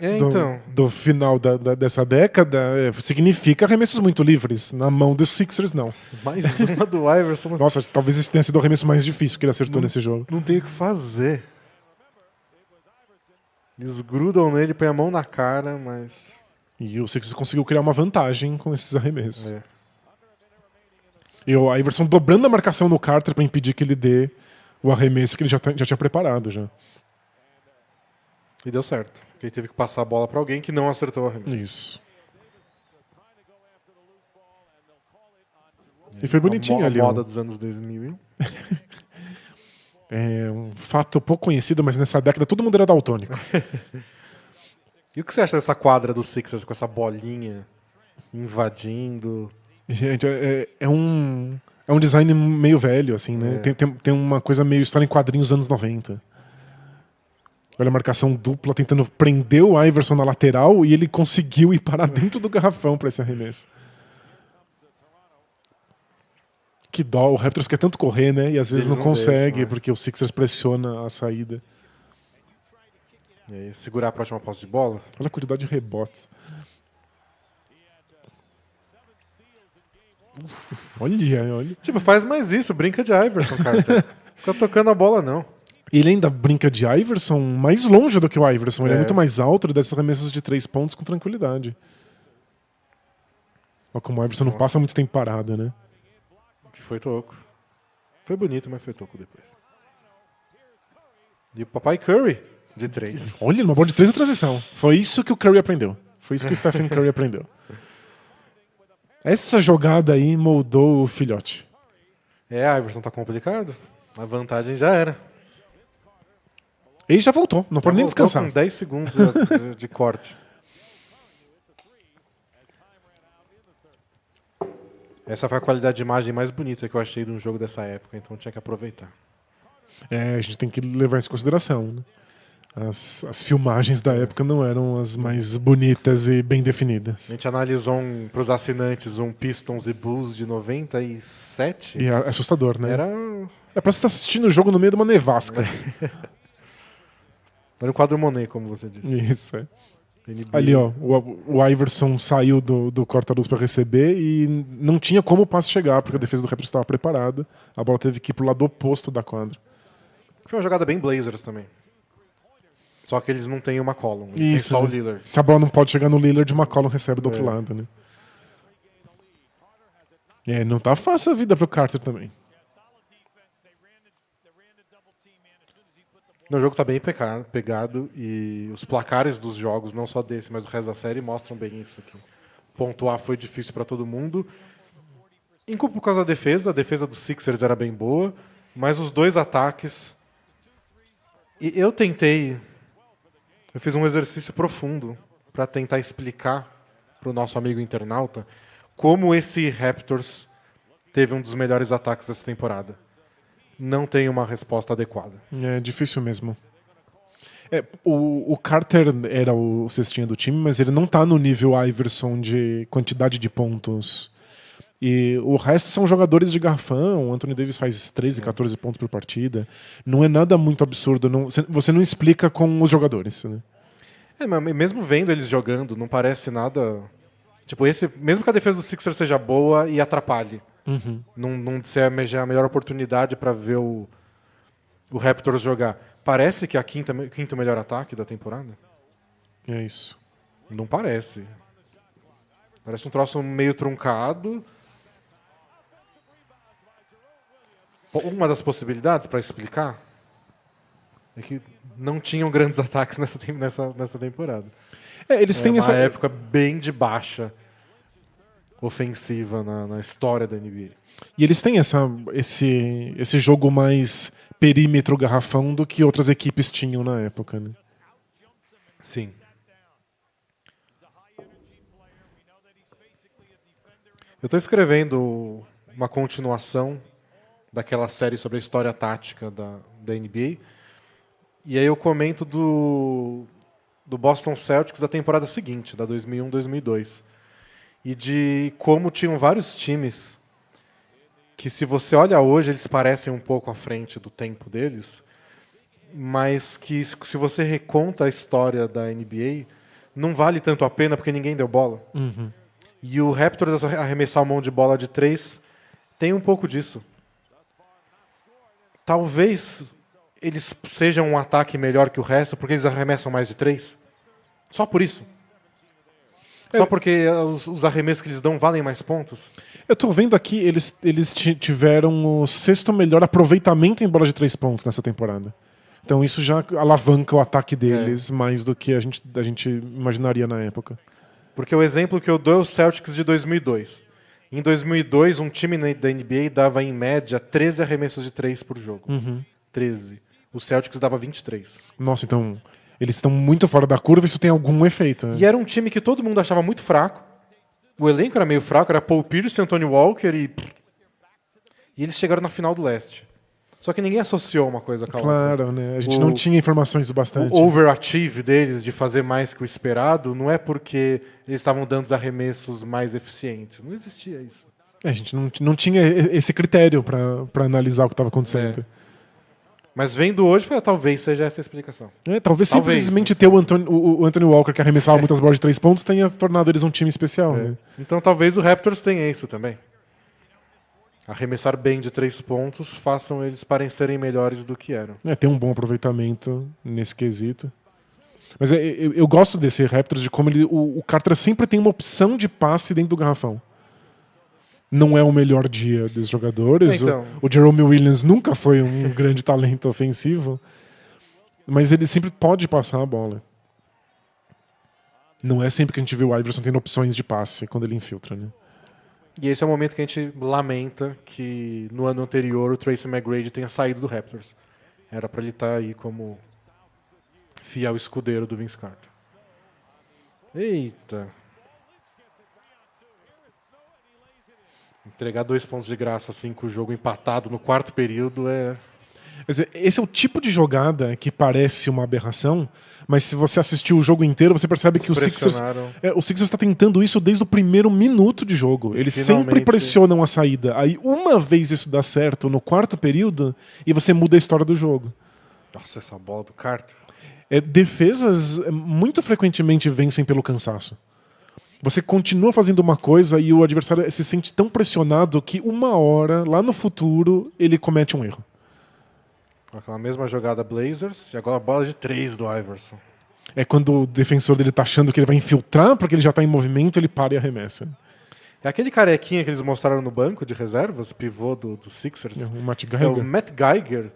S1: Então,
S2: do final dessa década, significa arremessos muito livres. Na mão dos Sixers, não.
S1: mais uma do Iverson.
S2: Nossa, talvez esse tenha sido o arremesso mais difícil que ele acertou nesse jogo.
S1: Não tem o que fazer. Eles grudam nele, põem a mão na cara, mas...
S2: E o Sixers conseguiu criar uma vantagem com esses arremessos.
S1: É.
S2: E o Iverson dobrando a marcação no Carter para impedir que ele dê o arremesso que ele já tinha preparado. Já.
S1: E deu certo. Porque ele teve que passar a bola para alguém que não acertou o arremesso.
S2: Isso. E foi bonitinho ali.
S1: A moda dos anos 2000.
S2: É um fato pouco conhecido, mas nessa década todo mundo era daltônico.
S1: E o que você acha dessa quadra do Sixers com essa bolinha invadindo?
S2: Gente, é um design meio velho, assim, né? Tem uma coisa meio história em quadrinhos anos 90. Olha a marcação dupla tentando prender o Iverson na lateral e ele conseguiu ir parar dentro do garrafão para esse arremesso. Que dó, o Raptors quer tanto correr, né? E às vezes
S1: Eles
S2: não
S1: não
S2: consegue,
S1: deixam, né?
S2: porque o Sixers pressiona a saída.
S1: E aí, segurar a próxima posse de bola?
S2: Olha a quantidade de rebotes. Olha.
S1: Tipo, faz mais isso, brinca de Iverson, cara. Fica tocando a bola, não.
S2: Ele ainda brinca de Iverson mais longe do que o Iverson. Ele é
S1: É.
S2: muito mais alto, ele dá esses arremessos de 3 pontos com tranquilidade. Olha como o Iverson não passa muito tempo parado, né?
S1: Foi toco. Foi bonito, mas foi toco depois. E o papai Curry, de 3.
S2: Olha, uma bola de 3 em transição. Foi isso que o Curry aprendeu. Foi isso que o Stephen Curry aprendeu. Essa jogada aí moldou o filhote.
S1: É, Iverson tá complicado. A vantagem já era.
S2: Ele já voltou, não pode nem
S1: Voltou
S2: descansar.
S1: com 10 segundos de corte. Essa foi a qualidade de imagem mais bonita que eu achei de um jogo dessa época, então tinha que aproveitar.
S2: A gente tem que levar isso em consideração, né? As filmagens da época não eram as mais bonitas e bem
S1: A
S2: definidas.
S1: gente analisou para os assinantes um Pistons e Bulls de 97.
S2: E é assustador, né?
S1: Era
S2: É pra você estar assistindo o jogo no meio de uma nevasca.
S1: um quadro Monet, como você disse.
S2: Isso, é.
S1: NBA.
S2: Ali, ó, o Iverson saiu do corta-luz para receber e não tinha como o passe chegar, porque a defesa do Raptors estava preparada. A bola teve que ir pro lado oposto da quadra.
S1: Foi uma jogada bem Blazers também. Só que eles não têm uma column, eles têm
S2: Isso,
S1: só o
S2: né?
S1: Lillard.
S2: Se a bola não pode chegar no Lillard, uma McCollum recebe do outro lado, né? Não tá fácil a vida pro Carter também.
S1: O jogo tá bem pegado e os placares dos jogos, não só desse, mas do resto da série, mostram bem isso aqui. Pontuar foi difícil para todo mundo. Por causa da defesa, a defesa dos Sixers era bem boa, mas os dois ataques... E eu fiz um exercício profundo para tentar explicar para o nosso amigo internauta como esse Raptors teve um dos melhores ataques dessa temporada. Não tem uma resposta adequada.
S2: É difícil mesmo. O Carter era o cestinha do time, mas ele não tá no nível Iverson de quantidade de pontos. E o resto são jogadores de garrafão. O Anthony Davis faz 13, 14 pontos por partida. Não é nada muito absurdo. Você não explica com os jogadores, né?
S1: Mas mesmo vendo eles jogando, não parece nada... Tipo, mesmo que a defesa do Sixers seja boa e atrapalhe, não ser a melhor oportunidade para ver o Raptors jogar. Parece que é o quinto melhor ataque da temporada?
S2: É isso.
S1: Não parece. Parece um troço meio truncado. Uma das possibilidades para explicar é que não tinham grandes ataques nessa temporada.
S2: Eles têm
S1: uma época bem de baixa ofensiva na história da NBA.
S2: E eles têm esse jogo mais perímetro garrafão do que outras equipes tinham na época, né?
S1: Sim. Eu estou escrevendo uma continuação daquela série sobre a história tática da NBA. E aí eu comento do Boston Celtics da temporada seguinte, da 2001-2002. E de como tinham vários times que se você olha hoje, eles parecem um pouco à frente do tempo deles, mas que se você reconta a história da NBA, não vale tanto a pena porque ninguém deu bola.
S2: Uhum.
S1: E o Raptors arremessar um monte de bola de 3 tem um pouco disso. Talvez eles sejam um ataque melhor que o resto porque eles arremessam mais de 3. Só por isso. Só porque os arremessos que eles dão valem mais pontos.
S2: Eu tô vendo aqui, eles tiveram o 6º melhor aproveitamento em bola de 3 pontos nessa temporada. Então isso já alavanca o ataque deles mais do que a gente imaginaria na época.
S1: Porque o exemplo que eu dou é o Celtics de 2002. Em 2002, um time da NBA dava, em média, 13 arremessos de 3 por jogo. 13. O Celtics dava 23.
S2: Nossa, então eles estão muito fora da curva, isso tem algum efeito. Né?
S1: E era um time que todo mundo achava muito fraco. O elenco era meio fraco, era Paul Pierce, Anthony Walker e eles chegaram na final do leste. Só que ninguém associou uma coisa com a outra.
S2: Claro, né? A gente não tinha informações o bastante.
S1: O overachieve deles de fazer mais que o esperado não é porque eles estavam dando os arremessos mais eficientes. Não existia isso.
S2: A gente não tinha esse critério para analisar o que estava acontecendo.
S1: Mas vendo hoje, talvez seja essa a explicação.
S2: Talvez simplesmente ter o Anthony Walker, que arremessava muitas bolas de 3 pontos, tenha tornado eles um time especial. Né?
S1: Então talvez o Raptors tenha isso também. Arremessar bem de 3 pontos façam eles parecerem melhores do que eram.
S2: Tem um bom aproveitamento nesse quesito. Mas eu gosto desse Raptors, de como o Carter sempre tem uma opção de passe dentro do garrafão. Não é o melhor dia dos jogadores.
S1: Então.
S2: O Jerome Williams nunca foi um grande talento ofensivo. Mas ele sempre pode passar a bola. Não é sempre que a gente vê o Iverson tendo opções de passe quando ele infiltra, né?
S1: E esse é o momento que a gente lamenta que no ano anterior o Tracy McGrady tenha saído do Raptors. Era para ele estar aí como fiel escudeiro do Vince Carter. Eita. Entregar 2 pontos de graça assim com o jogo empatado no 4º período é...
S2: Esse é o tipo de jogada que parece uma aberração, mas se você assistiu o jogo inteiro, você percebe que o Sixers está tentando isso desde o primeiro minuto de jogo. Eles sempre pressionam a saída. Aí uma vez isso dá certo no 4º período e você muda a história do jogo.
S1: Nossa, essa bola do Carter.
S2: Defesas muito frequentemente vencem pelo cansaço. Você continua fazendo uma coisa e o adversário se sente tão pressionado que uma hora, lá no futuro, ele comete um erro.
S1: Aquela mesma jogada Blazers e agora a bola de 3 do Iverson.
S2: É quando o defensor dele tá achando que ele vai infiltrar porque ele já tá em movimento, ele para e arremessa.
S1: É aquele carequinha que eles mostraram no banco de reservas, pivô do Sixers.
S2: O Matt Geiger.
S1: É o Matt Geiger,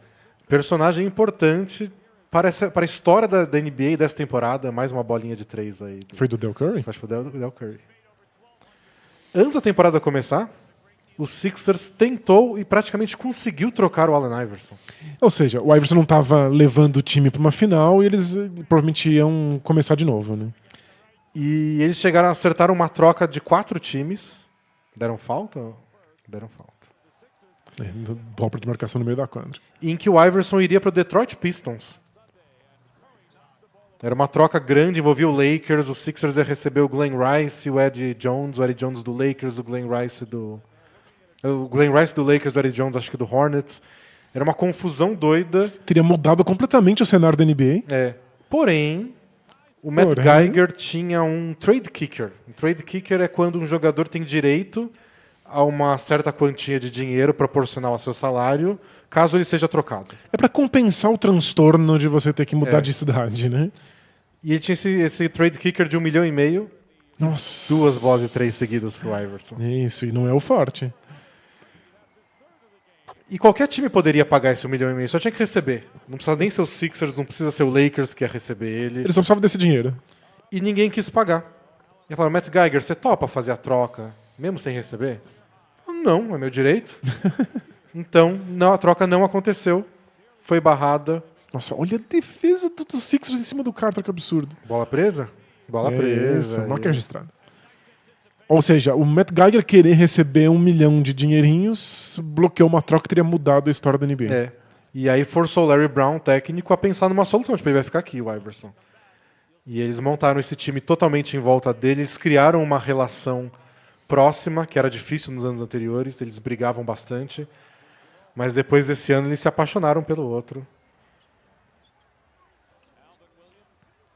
S1: personagem importante para a história da NBA dessa temporada. Mais uma bolinha de 3 aí.
S2: Foi do Del Curry?
S1: Acho que foi do Del Curry. Antes da temporada começar, o Sixers tentou e praticamente conseguiu trocar o Allen Iverson.
S2: Ou seja, o Iverson não estava levando o time para uma final e eles provavelmente iam começar de novo, né?
S1: E eles chegaram a acertar uma troca de 4 times. Deram falta? Deram falta.
S2: Dobra de marcação no meio da quadra.
S1: Em que o Iverson iria para o Detroit Pistons. Era uma troca grande, envolvia o Lakers, o Sixers ia receber o Glenn Rice e o Eddie Jones do Lakers, o Glenn Rice do Lakers, o Eddie Jones acho que do Hornets. Era uma confusão doida.
S2: Teria mudado completamente o cenário da NBA.
S1: Porém, o Matt Geiger tinha um trade kicker. Um trade kicker é quando um jogador tem direito a uma certa quantia de dinheiro proporcional ao seu salário, caso ele seja trocado.
S2: É para compensar o transtorno de você ter que mudar de cidade, né?
S1: E ele tinha esse trade kicker de 1,5 milhão.
S2: Nossa.
S1: 2 bolas de 3 seguidas pro Iverson.
S2: Isso, e não é o forte.
S1: E qualquer time poderia pagar esse 1,5 milhão, só tinha que receber. Não precisa nem ser o Sixers, não precisa ser o Lakers que ia receber ele.
S2: Eles só precisavam desse dinheiro.
S1: E ninguém quis pagar. E falaram, Matt Geiger, você topa fazer a troca, mesmo sem receber? Não, é meu direito. Então, a troca não aconteceu. Foi barrada.
S2: Nossa, olha a defesa dos Sixers em cima do Carter, que absurdo.
S1: Bola presa? Bola presa.
S2: Isso, marca registrada. Ou seja, o Matt Geiger querer receber 1 milhão de dinheirinhos bloqueou uma troca que teria mudado a história da NBA.
S1: E aí forçou o Larry Brown, técnico, a pensar numa solução. Tipo, ele vai ficar aqui, o Iverson. E eles montaram esse time totalmente em volta dele. Eles criaram uma relação próxima, que era difícil nos anos anteriores, eles brigavam bastante, mas depois desse ano eles se apaixonaram pelo outro.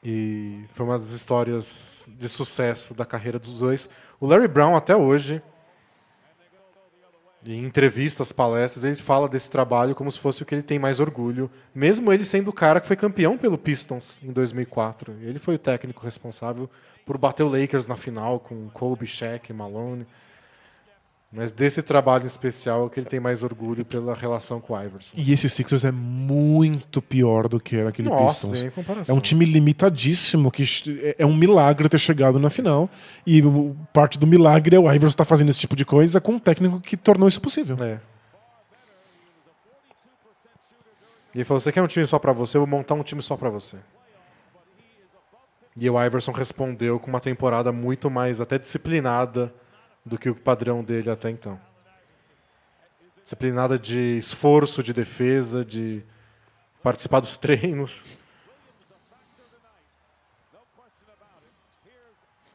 S1: E foi uma das histórias de sucesso da carreira dos dois. O Larry Brown, até hoje, em entrevistas, palestras, ele fala desse trabalho como se fosse o que ele tem mais orgulho, mesmo ele sendo o cara que foi campeão pelo Pistons em 2004. Ele foi o técnico responsável por bater o Lakers na final com Kobe, Shaq, Malone. Mas desse trabalho em especial é o que ele tem mais orgulho pela relação com o Iverson.
S2: E esse Sixers é muito pior do que era aquele Pistons.
S1: Nem comparação.
S2: É um time limitadíssimo, que é um milagre ter chegado na final. E parte do milagre é o Iverson estar fazendo esse tipo de coisa com um técnico que tornou isso possível.
S1: É. E ele falou, você quer um time só pra você? Eu vou montar um time só pra você. E o Iverson respondeu com uma temporada muito mais até disciplinada do que o padrão dele até então. Disciplinada de esforço, de defesa, de participar dos treinos.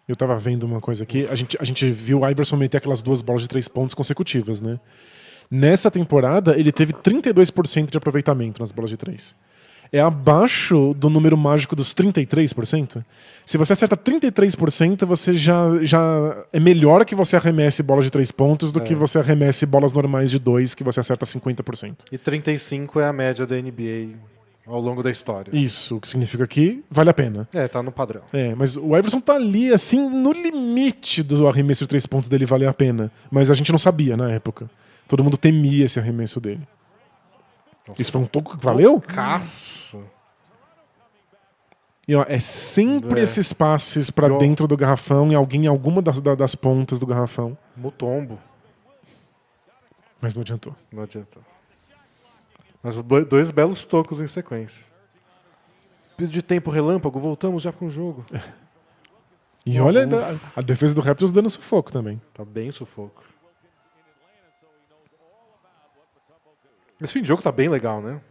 S2: Eu tava vendo uma coisa aqui, a gente viu o Iverson meter aquelas 2 bolas de 3 pontos consecutivas, né? Nessa temporada, ele teve 32% de aproveitamento nas bolas de 3. É abaixo do número mágico dos 33%. Se você acerta 33%, você já é melhor que você arremesse bolas de 3 pontos do que você arremesse bolas normais de 2, que você acerta 50%.
S1: E 35% é a média da NBA ao longo da história.
S2: Isso, o que significa que vale a pena.
S1: Tá no padrão.
S2: Mas o Iverson tá ali, assim, no limite do arremesso de 3 pontos dele valer a pena. Mas a gente não sabia na época. Todo mundo temia esse arremesso dele.
S1: Nossa,
S2: isso foi um toco que valeu?
S1: Caço.
S2: E, ó, é sempre esses passes pra dentro do garrafão e alguém em alguma das pontas do garrafão.
S1: Mutombo.
S2: Mas não adiantou.
S1: Não adiantou. Mas 2 belos tocos em sequência. Pedido de tempo relâmpago, voltamos já com o jogo.
S2: E olha a defesa do Raptors dando sufoco também.
S1: Tá bem sufoco. Esse fim de jogo tá bem legal, né?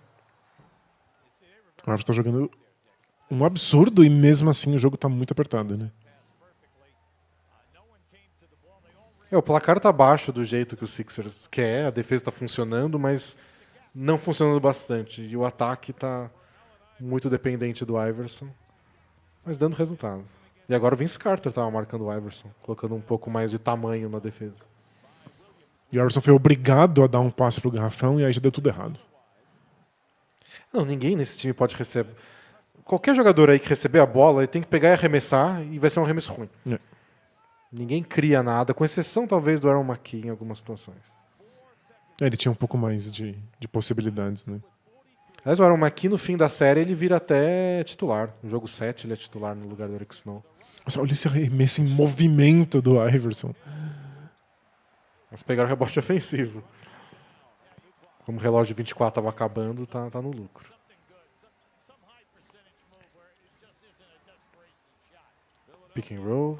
S2: O Raptors tá jogando um absurdo e mesmo assim o jogo tá muito apertado, né?
S1: O placar tá baixo do jeito que o Sixers quer, a defesa tá funcionando, mas não funcionando bastante. E o ataque tá muito dependente do Iverson, mas dando resultado. E agora o Vince Carter tava marcando o Iverson, colocando um pouco mais de tamanho na defesa.
S2: E o Iverson foi obrigado a dar um passe pro garrafão e aí já deu tudo errado.
S1: Não, ninguém nesse time pode receber. Qualquer jogador aí que receber a bola, ele tem que pegar e arremessar e vai ser um arremesso ruim. Ninguém cria nada, com exceção talvez do Aaron McKee em algumas situações.
S2: Ele tinha um pouco mais de possibilidades, né?
S1: Aliás, o Aaron McKee no fim da série ele vira até titular. No jogo 7 ele é titular no lugar do Eric Snow.
S2: Nossa, olha esse arremesso em movimento do Iverson.
S1: Mas pegaram o rebote ofensivo. Como o relógio de 24 estava acabando, tá no lucro. Pick and roll.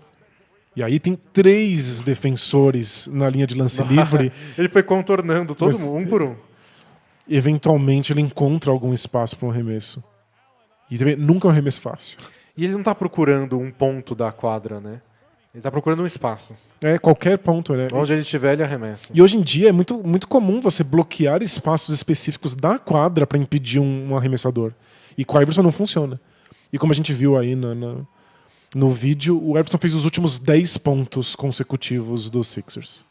S2: E aí tem 3 defensores na linha de lance livre.
S1: Ele foi contornando todo mundo, um por um.
S2: Eventualmente ele encontra algum espaço para um arremesso. E também, nunca é um arremesso fácil.
S1: E ele não está procurando um ponto da quadra, né? Ele está procurando um espaço.
S2: Qualquer ponto, né?
S1: Onde ele estiver, ele arremessa.
S2: E hoje em dia é muito, muito comum você bloquear espaços específicos da quadra para impedir um arremessador. E com o Iverson não funciona. E como a gente viu aí no vídeo, o Iverson fez os últimos 10 pontos consecutivos dos Sixers.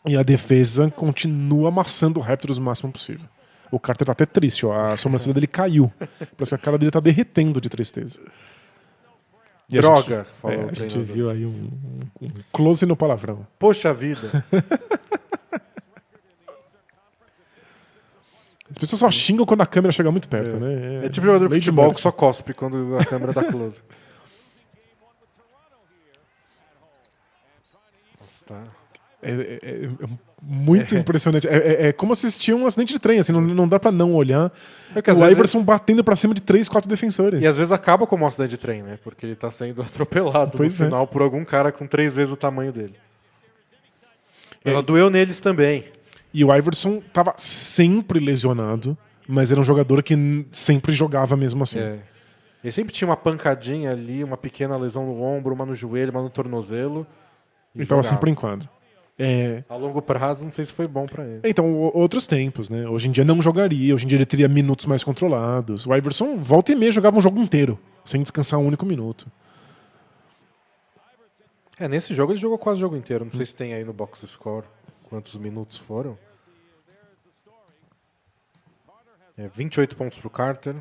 S2: E a defesa continua amassando o Raptors o máximo possível. O Carter tá até triste, ó. A sobrancelha dele caiu. Parece que a cara dele tá derretendo de tristeza. E
S1: Droga, falou o
S2: a gente
S1: treinador.
S2: viu aí um close no palavrão.
S1: Poxa vida.
S2: As pessoas só xingam quando a câmera chega muito perto, né?
S1: É tipo jogador de
S2: Lady
S1: futebol
S2: Murphy.
S1: que só cospe quando a câmera dá close. Nossa, tá.
S2: É muito impressionante. É como assistir um acidente de trem, assim, não dá pra não olhar.
S1: Porque às
S2: O
S1: vezes
S2: Iverson batendo pra cima de 3, 4 defensores.
S1: E às vezes acaba como um acidente de trem, né? Porque ele tá sendo atropelado
S2: Pois
S1: no final por algum cara com 3 vezes o tamanho dele. Ela doeu neles também.
S2: E o Iverson tava sempre lesionado, mas era um jogador que sempre jogava mesmo assim.
S1: Ele sempre tinha uma pancadinha ali, uma pequena lesão no ombro, uma no joelho, uma no tornozelo.
S2: Ele estava
S1: jogava.
S2: sempre em quadro.
S1: A longo prazo, não sei se foi bom para ele.
S2: Então, outros tempos, né? Hoje em dia não jogaria, hoje em dia ele teria minutos mais controlados. O Iverson, volta e meia, jogava um jogo inteiro, sem descansar um único minuto.
S1: Nesse jogo ele jogou quase o jogo inteiro. Não sei se tem aí no box score quantos minutos foram. 28 pontos pro Carter,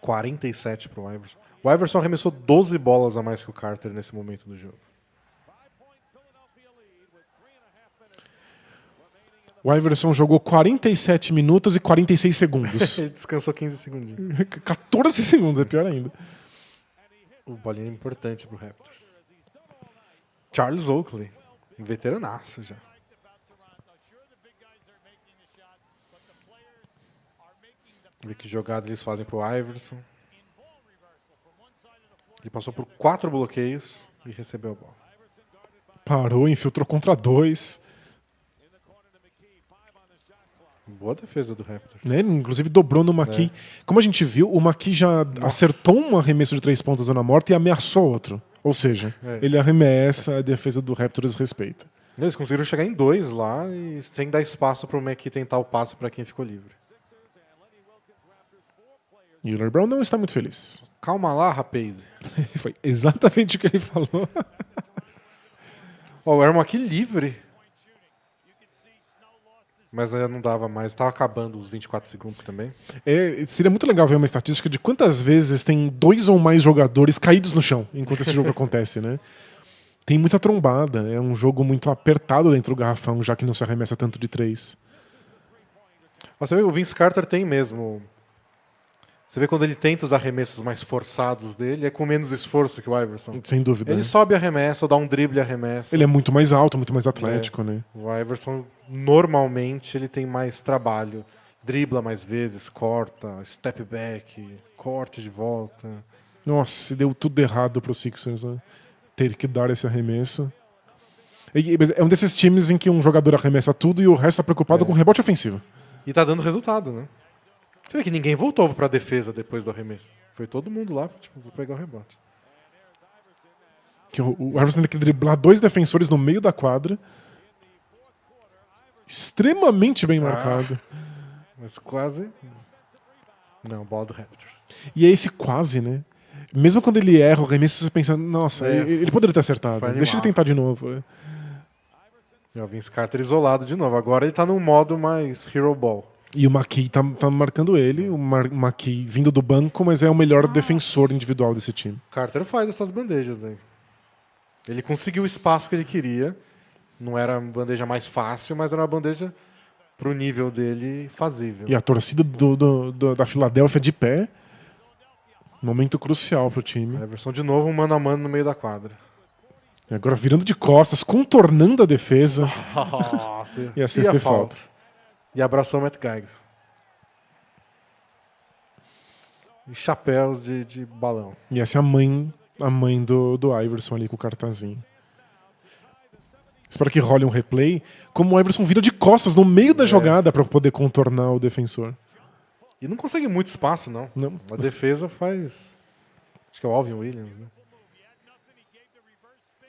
S1: 47 pro Iverson. O Iverson arremessou 12 bolas a mais que o Carter nesse momento do jogo.
S2: O Iverson jogou 47 minutos e 46 segundos.
S1: Ele descansou 15 segundinhos.
S2: 14 segundos, é pior ainda.
S1: O bolinho é importante pro Raptors. Charles Oakley, um veteranaço já. Ver que jogada eles fazem pro Iverson. Ele passou por 4 bloqueios e recebeu a bola.
S2: Parou, infiltrou contra 2.
S1: Boa defesa do Raptors.
S2: Né? Ele, inclusive dobrou no Maqui. Como a gente viu, o Maqui já acertou um arremesso de 3 pontos zona morta e ameaçou outro. Ou seja, ele arremessa, a defesa do Raptors respeita.
S1: Eles conseguiram chegar em 2 lá e sem dar espaço para o Maqui tentar o passe para quem ficou livre.
S2: E o Larry Brown não está muito feliz.
S1: Calma lá, rapaz.
S2: Foi exatamente o que ele falou.
S1: O Aaron aqui livre. Mas ainda não dava mais. Estava acabando os 24 segundos também.
S2: Seria muito legal ver uma estatística de quantas vezes tem 2 ou mais jogadores caídos no chão enquanto esse jogo acontece, né? Tem muita trombada. É um jogo muito apertado dentro do garrafão, já que não se arremessa tanto de 3.
S1: Você vê, o Vince Carter tem mesmo. Você vê quando ele tenta os arremessos mais forçados dele, é com menos esforço que o Iverson.
S2: Sem dúvida.
S1: Ele sobe arremesso, ou dá um drible e arremessa.
S2: Ele é muito mais alto, muito mais atlético, né?
S1: O Iverson, normalmente, ele tem mais trabalho. Dribla mais vezes, corta, step back, corte de volta.
S2: Nossa, deu tudo errado pro Sixers, né? Ter que dar esse arremesso. É um desses times em que um jogador arremessa tudo e o resto tá preocupado com rebote ofensivo.
S1: E tá dando resultado, né? Você vê que ninguém voltou pra defesa depois do arremesso. Foi todo mundo lá, tipo, vou pegar o rebote.
S2: Que o Iverson tem que driblar 2 defensores no meio da quadra. Extremamente bem marcado.
S1: Mas quase... Não, bola do Raptors.
S2: E é esse quase, né? Mesmo quando ele erra o arremesso, você pensa, nossa, ele poderia ter acertado. Deixa ele tentar de novo.
S1: E o Vince Carter isolado de novo. Agora ele tá num modo mais hero ball.
S2: E o Maqui tá marcando ele. O Maqui vindo do banco, mas é o melhor defensor individual desse time.
S1: Carter faz essas bandejas aí. Ele conseguiu o espaço que ele queria. Não era a bandeja mais fácil, mas era uma bandeja pro nível dele fazível.
S2: E a torcida da Filadélfia de pé. Momento crucial pro time.
S1: A Iverson de novo, um mano a mano no meio da quadra.
S2: E agora virando de costas, contornando a defesa.
S1: Nossa,
S2: e a sexta e falta.
S1: E abraçou o Matt Geiger. E chapéus de balão.
S2: E essa é a mãe do Iverson ali com o cartazinho. Espero que role um replay. Como o Iverson vira de costas no meio da jogada para poder contornar o defensor.
S1: E não consegue muito espaço, não. A defesa faz... Acho que é o Alvin Williams, né?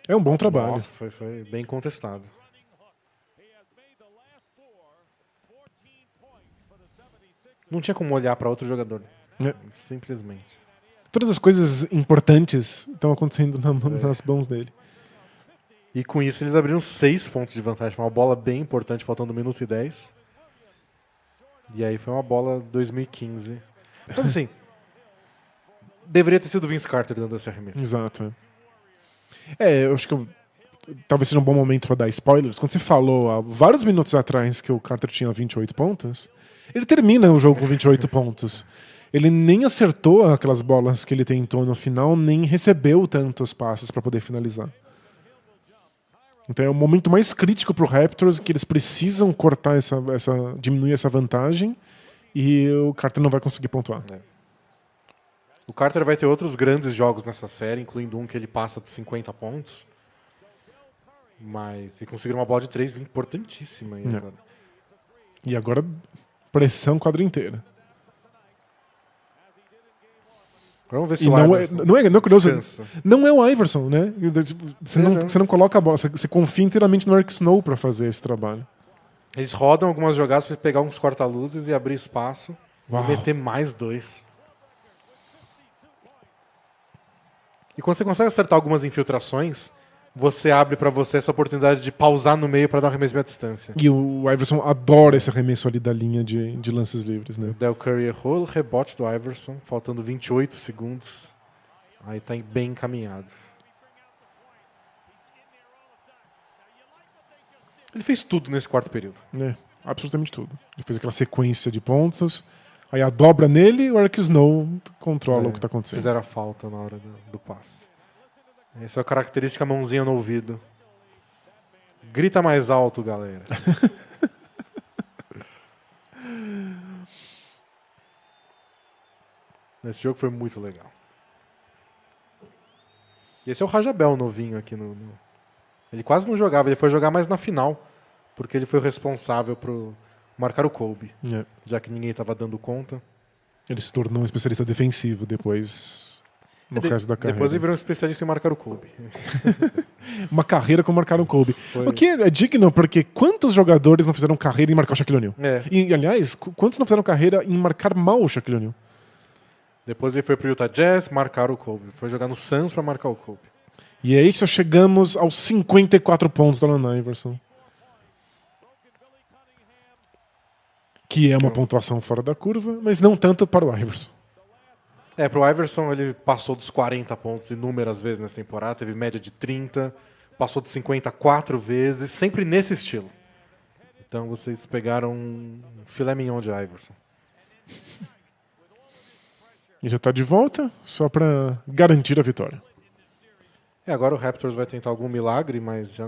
S2: É um bom trabalho.
S1: Nossa, foi bem contestado. Não tinha como olhar para outro jogador. Simplesmente.
S2: Todas as coisas importantes estão acontecendo nas mãos dele.
S1: E com isso eles abriram 6 pontos de vantagem. Foi uma bola bem importante, faltando 1 minuto e 10. E aí foi uma bola 2015. Mas assim, deveria ter sido o Vince Carter dando esse arremesso.
S2: Exato. Eu acho que talvez seja um bom momento para dar spoilers. Quando você falou há vários minutos atrás que o Carter tinha 28 pontos, ele termina o jogo com 28 pontos. Ele nem acertou aquelas bolas que ele tentou no final, nem recebeu tantos passes para poder finalizar. Então é o momento mais crítico para o Raptors, que eles precisam cortar diminuir essa vantagem, e o Carter não vai conseguir pontuar.
S1: O Carter vai ter outros grandes jogos nessa série, incluindo um que ele passa de 50 pontos. Mas ele conseguiu uma bola de 3 importantíssima aí agora.
S2: E agora, pressão quadra inteira.
S1: Vamos ver se
S2: E
S1: o
S2: não é,
S1: Iverson
S2: não é curioso.
S1: descansa.
S2: Não é o Iverson, né?
S1: Não.
S2: Você não coloca a bola, você confia inteiramente no Eric Snow para fazer esse trabalho.
S1: Eles rodam algumas jogadas para pegar uns corta-luzes e abrir espaço.
S2: Uau.
S1: E meter mais 2. E quando você consegue acertar algumas infiltrações, você abre para você essa oportunidade de pausar no meio para dar um arremesso à distância.
S2: E o Iverson adora esse arremesso ali da linha de lances livres, né?
S1: Del Curry errou o rebote do Iverson, faltando 28 segundos. Aí tá bem encaminhado. Ele fez tudo nesse quarto período.
S2: É, absolutamente tudo. Ele fez aquela sequência de pontos, aí a dobra nele e o Eric Snow controla o que está acontecendo.
S1: Fizeram a falta na hora do passe. Essa é a característica mãozinha no ouvido. Grita mais alto, galera. Esse jogo foi muito legal. E esse é o Rajabel novinho aqui no... Ele quase não jogava, ele foi jogar mais na final, porque ele foi o responsável por marcar o Kobe,
S2: É.
S1: já que ninguém estava dando conta.
S2: Ele se tornou um especialista defensivo depois no resto da carreira.
S1: Depois ele virou um especialista em marcar o Kobe.
S2: Uma carreira como marcar o Kobe.
S1: Foi.
S2: O que é digno, porque quantos jogadores não fizeram carreira em marcar o Shaquille O'Neal?
S1: É.
S2: E, aliás, quantos não fizeram carreira em marcar mal o Shaquille O'Neal?
S1: Depois ele foi pro Utah Jazz marcar o Kobe. Foi jogar no Suns para marcar o Kobe.
S2: E aí só chegamos aos 54 pontos do Allen Iverson. Que é uma pontuação fora da curva, mas não tanto para o Iverson.
S1: Pro Iverson ele passou dos 40 pontos inúmeras vezes nessa temporada, teve média de 30, passou de 54 vezes, sempre nesse estilo. Então vocês pegaram um filé mignon de Iverson.
S2: E já está de volta, só para garantir a vitória.
S1: Agora o Raptors vai tentar algum milagre, mas já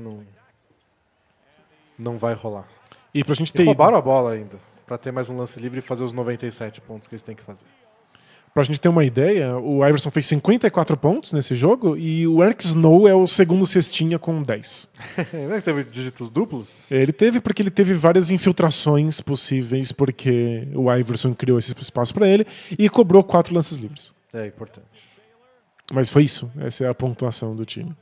S1: não vai rolar.
S2: E pra gente
S1: E
S2: ter
S1: roubaram a bola ainda, para ter mais um lance livre e fazer os 97 pontos que eles têm que fazer.
S2: Pra gente ter uma ideia, o Iverson fez 54 pontos nesse jogo e o Eric Snow é o segundo cestinha com 10.
S1: Não é que teve dígitos duplos?
S2: Ele teve porque ele teve várias infiltrações possíveis porque o Iverson criou esse espaço para ele e cobrou 4 lances livres.
S1: É importante.
S2: Mas foi isso, essa é a pontuação do time.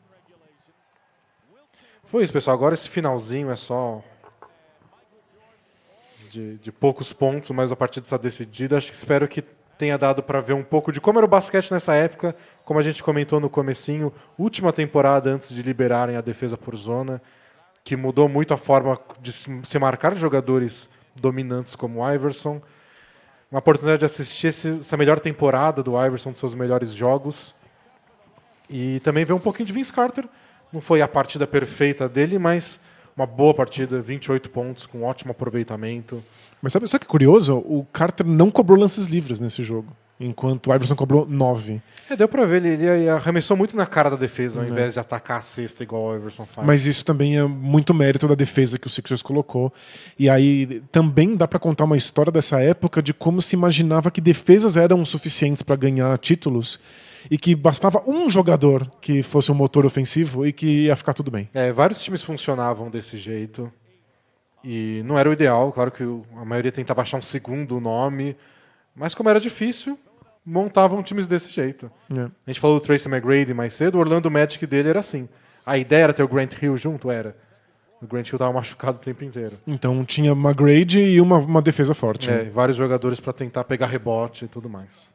S1: Foi isso, pessoal. Agora esse finalzinho é só de poucos pontos, mas a partida está decidida. Espero que tenha dado para ver um pouco de como era o basquete nessa época, como a gente comentou no comecinho, última temporada antes de liberarem a defesa por zona, que mudou muito a forma de se marcar jogadores dominantes como o Iverson. Uma oportunidade de assistir essa melhor temporada do Iverson, dos seus melhores jogos. E também ver um pouquinho de Vince Carter. Não foi a partida perfeita dele, mas uma boa partida, 28 pontos, com ótimo aproveitamento.
S2: Mas sabe o que é curioso? O Carter não cobrou lances livres nesse jogo, enquanto o Iverson cobrou 9.
S1: Deu pra ver, ele arremessou muito na cara da defesa, ao invés de atacar a cesta igual o Iverson faz.
S2: Mas isso também é muito mérito da defesa que o Sixers colocou. E aí também dá pra contar uma história dessa época de como se imaginava que defesas eram suficientes pra ganhar títulos e que bastava um jogador que fosse um motor ofensivo e que ia ficar tudo bem.
S1: Vários times funcionavam desse jeito. E não era o ideal, claro que a maioria tentava achar um segundo nome, mas como era difícil, montavam times desse jeito.
S2: É.
S1: A gente falou do Tracy McGrady mais cedo, o Orlando Magic dele era assim. A ideia era ter o Grant Hill junto? Era. O Grant Hill estava machucado o tempo inteiro.
S2: Então tinha McGrady e uma defesa forte. Né?
S1: Vários jogadores para tentar pegar rebote e tudo mais.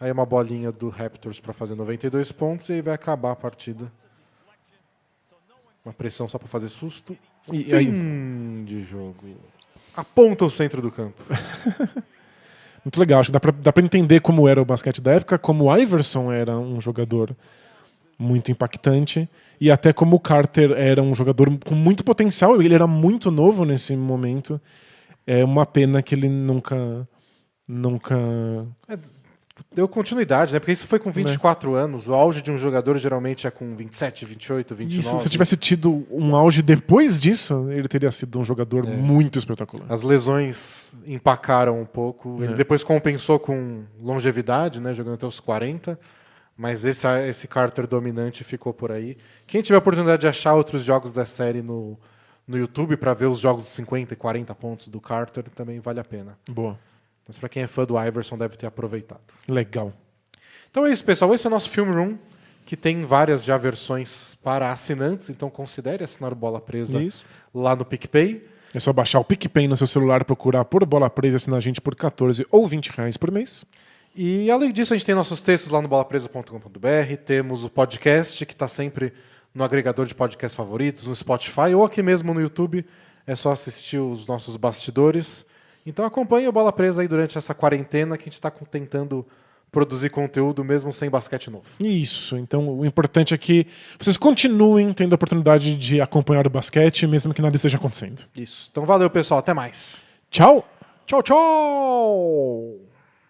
S1: Aí uma bolinha do Raptors para fazer 92 pontos e aí vai acabar a partida. Uma pressão só para fazer susto.
S2: E aí,
S1: De jogo. Aponta o centro do campo.
S2: muito legal, acho que dá pra entender como era o basquete da época, como o Iverson era um jogador muito impactante e até como o Carter era um jogador com muito potencial, ele era muito novo nesse momento. É uma pena que ele nunca
S1: Deu continuidade, né? Porque isso foi com 24 anos. O auge de um jogador geralmente é com 27, 28, 29.
S2: Isso, se tivesse tido um auge depois disso, ele teria sido um jogador muito espetacular.
S1: As lesões empacaram um pouco. Ele depois compensou com longevidade, né? Jogando até os 40. Mas esse Carter dominante ficou por aí. Quem tiver a oportunidade de achar outros jogos da série no YouTube para ver os jogos de 50 e 40 pontos do Carter, também vale a pena.
S2: Boa.
S1: Mas para quem é fã do Iverson, deve ter aproveitado.
S2: Legal.
S1: Então é isso, pessoal. Esse é o nosso Film Room, que tem várias já versões para assinantes, então considere assinar o Bola Presa
S2: Isso.
S1: lá no PicPay.
S2: É só baixar o PicPay no seu celular, procurar por Bola Presa e assinar a gente por 14 ou 20 reais por mês.
S1: E além disso, a gente tem nossos textos lá no bolapresa.com.br, temos o podcast, que está sempre no agregador de podcasts favoritos, no Spotify ou aqui mesmo no YouTube. É só assistir os nossos bastidores. Então acompanhe o Bola Presa aí durante essa quarentena que a gente está tentando produzir conteúdo mesmo sem basquete novo.
S2: Isso, então o importante é que vocês continuem tendo a oportunidade de acompanhar o basquete, mesmo que nada esteja acontecendo.
S1: Isso. Então valeu, pessoal. Até mais.
S2: Tchau!
S1: Tchau, tchau!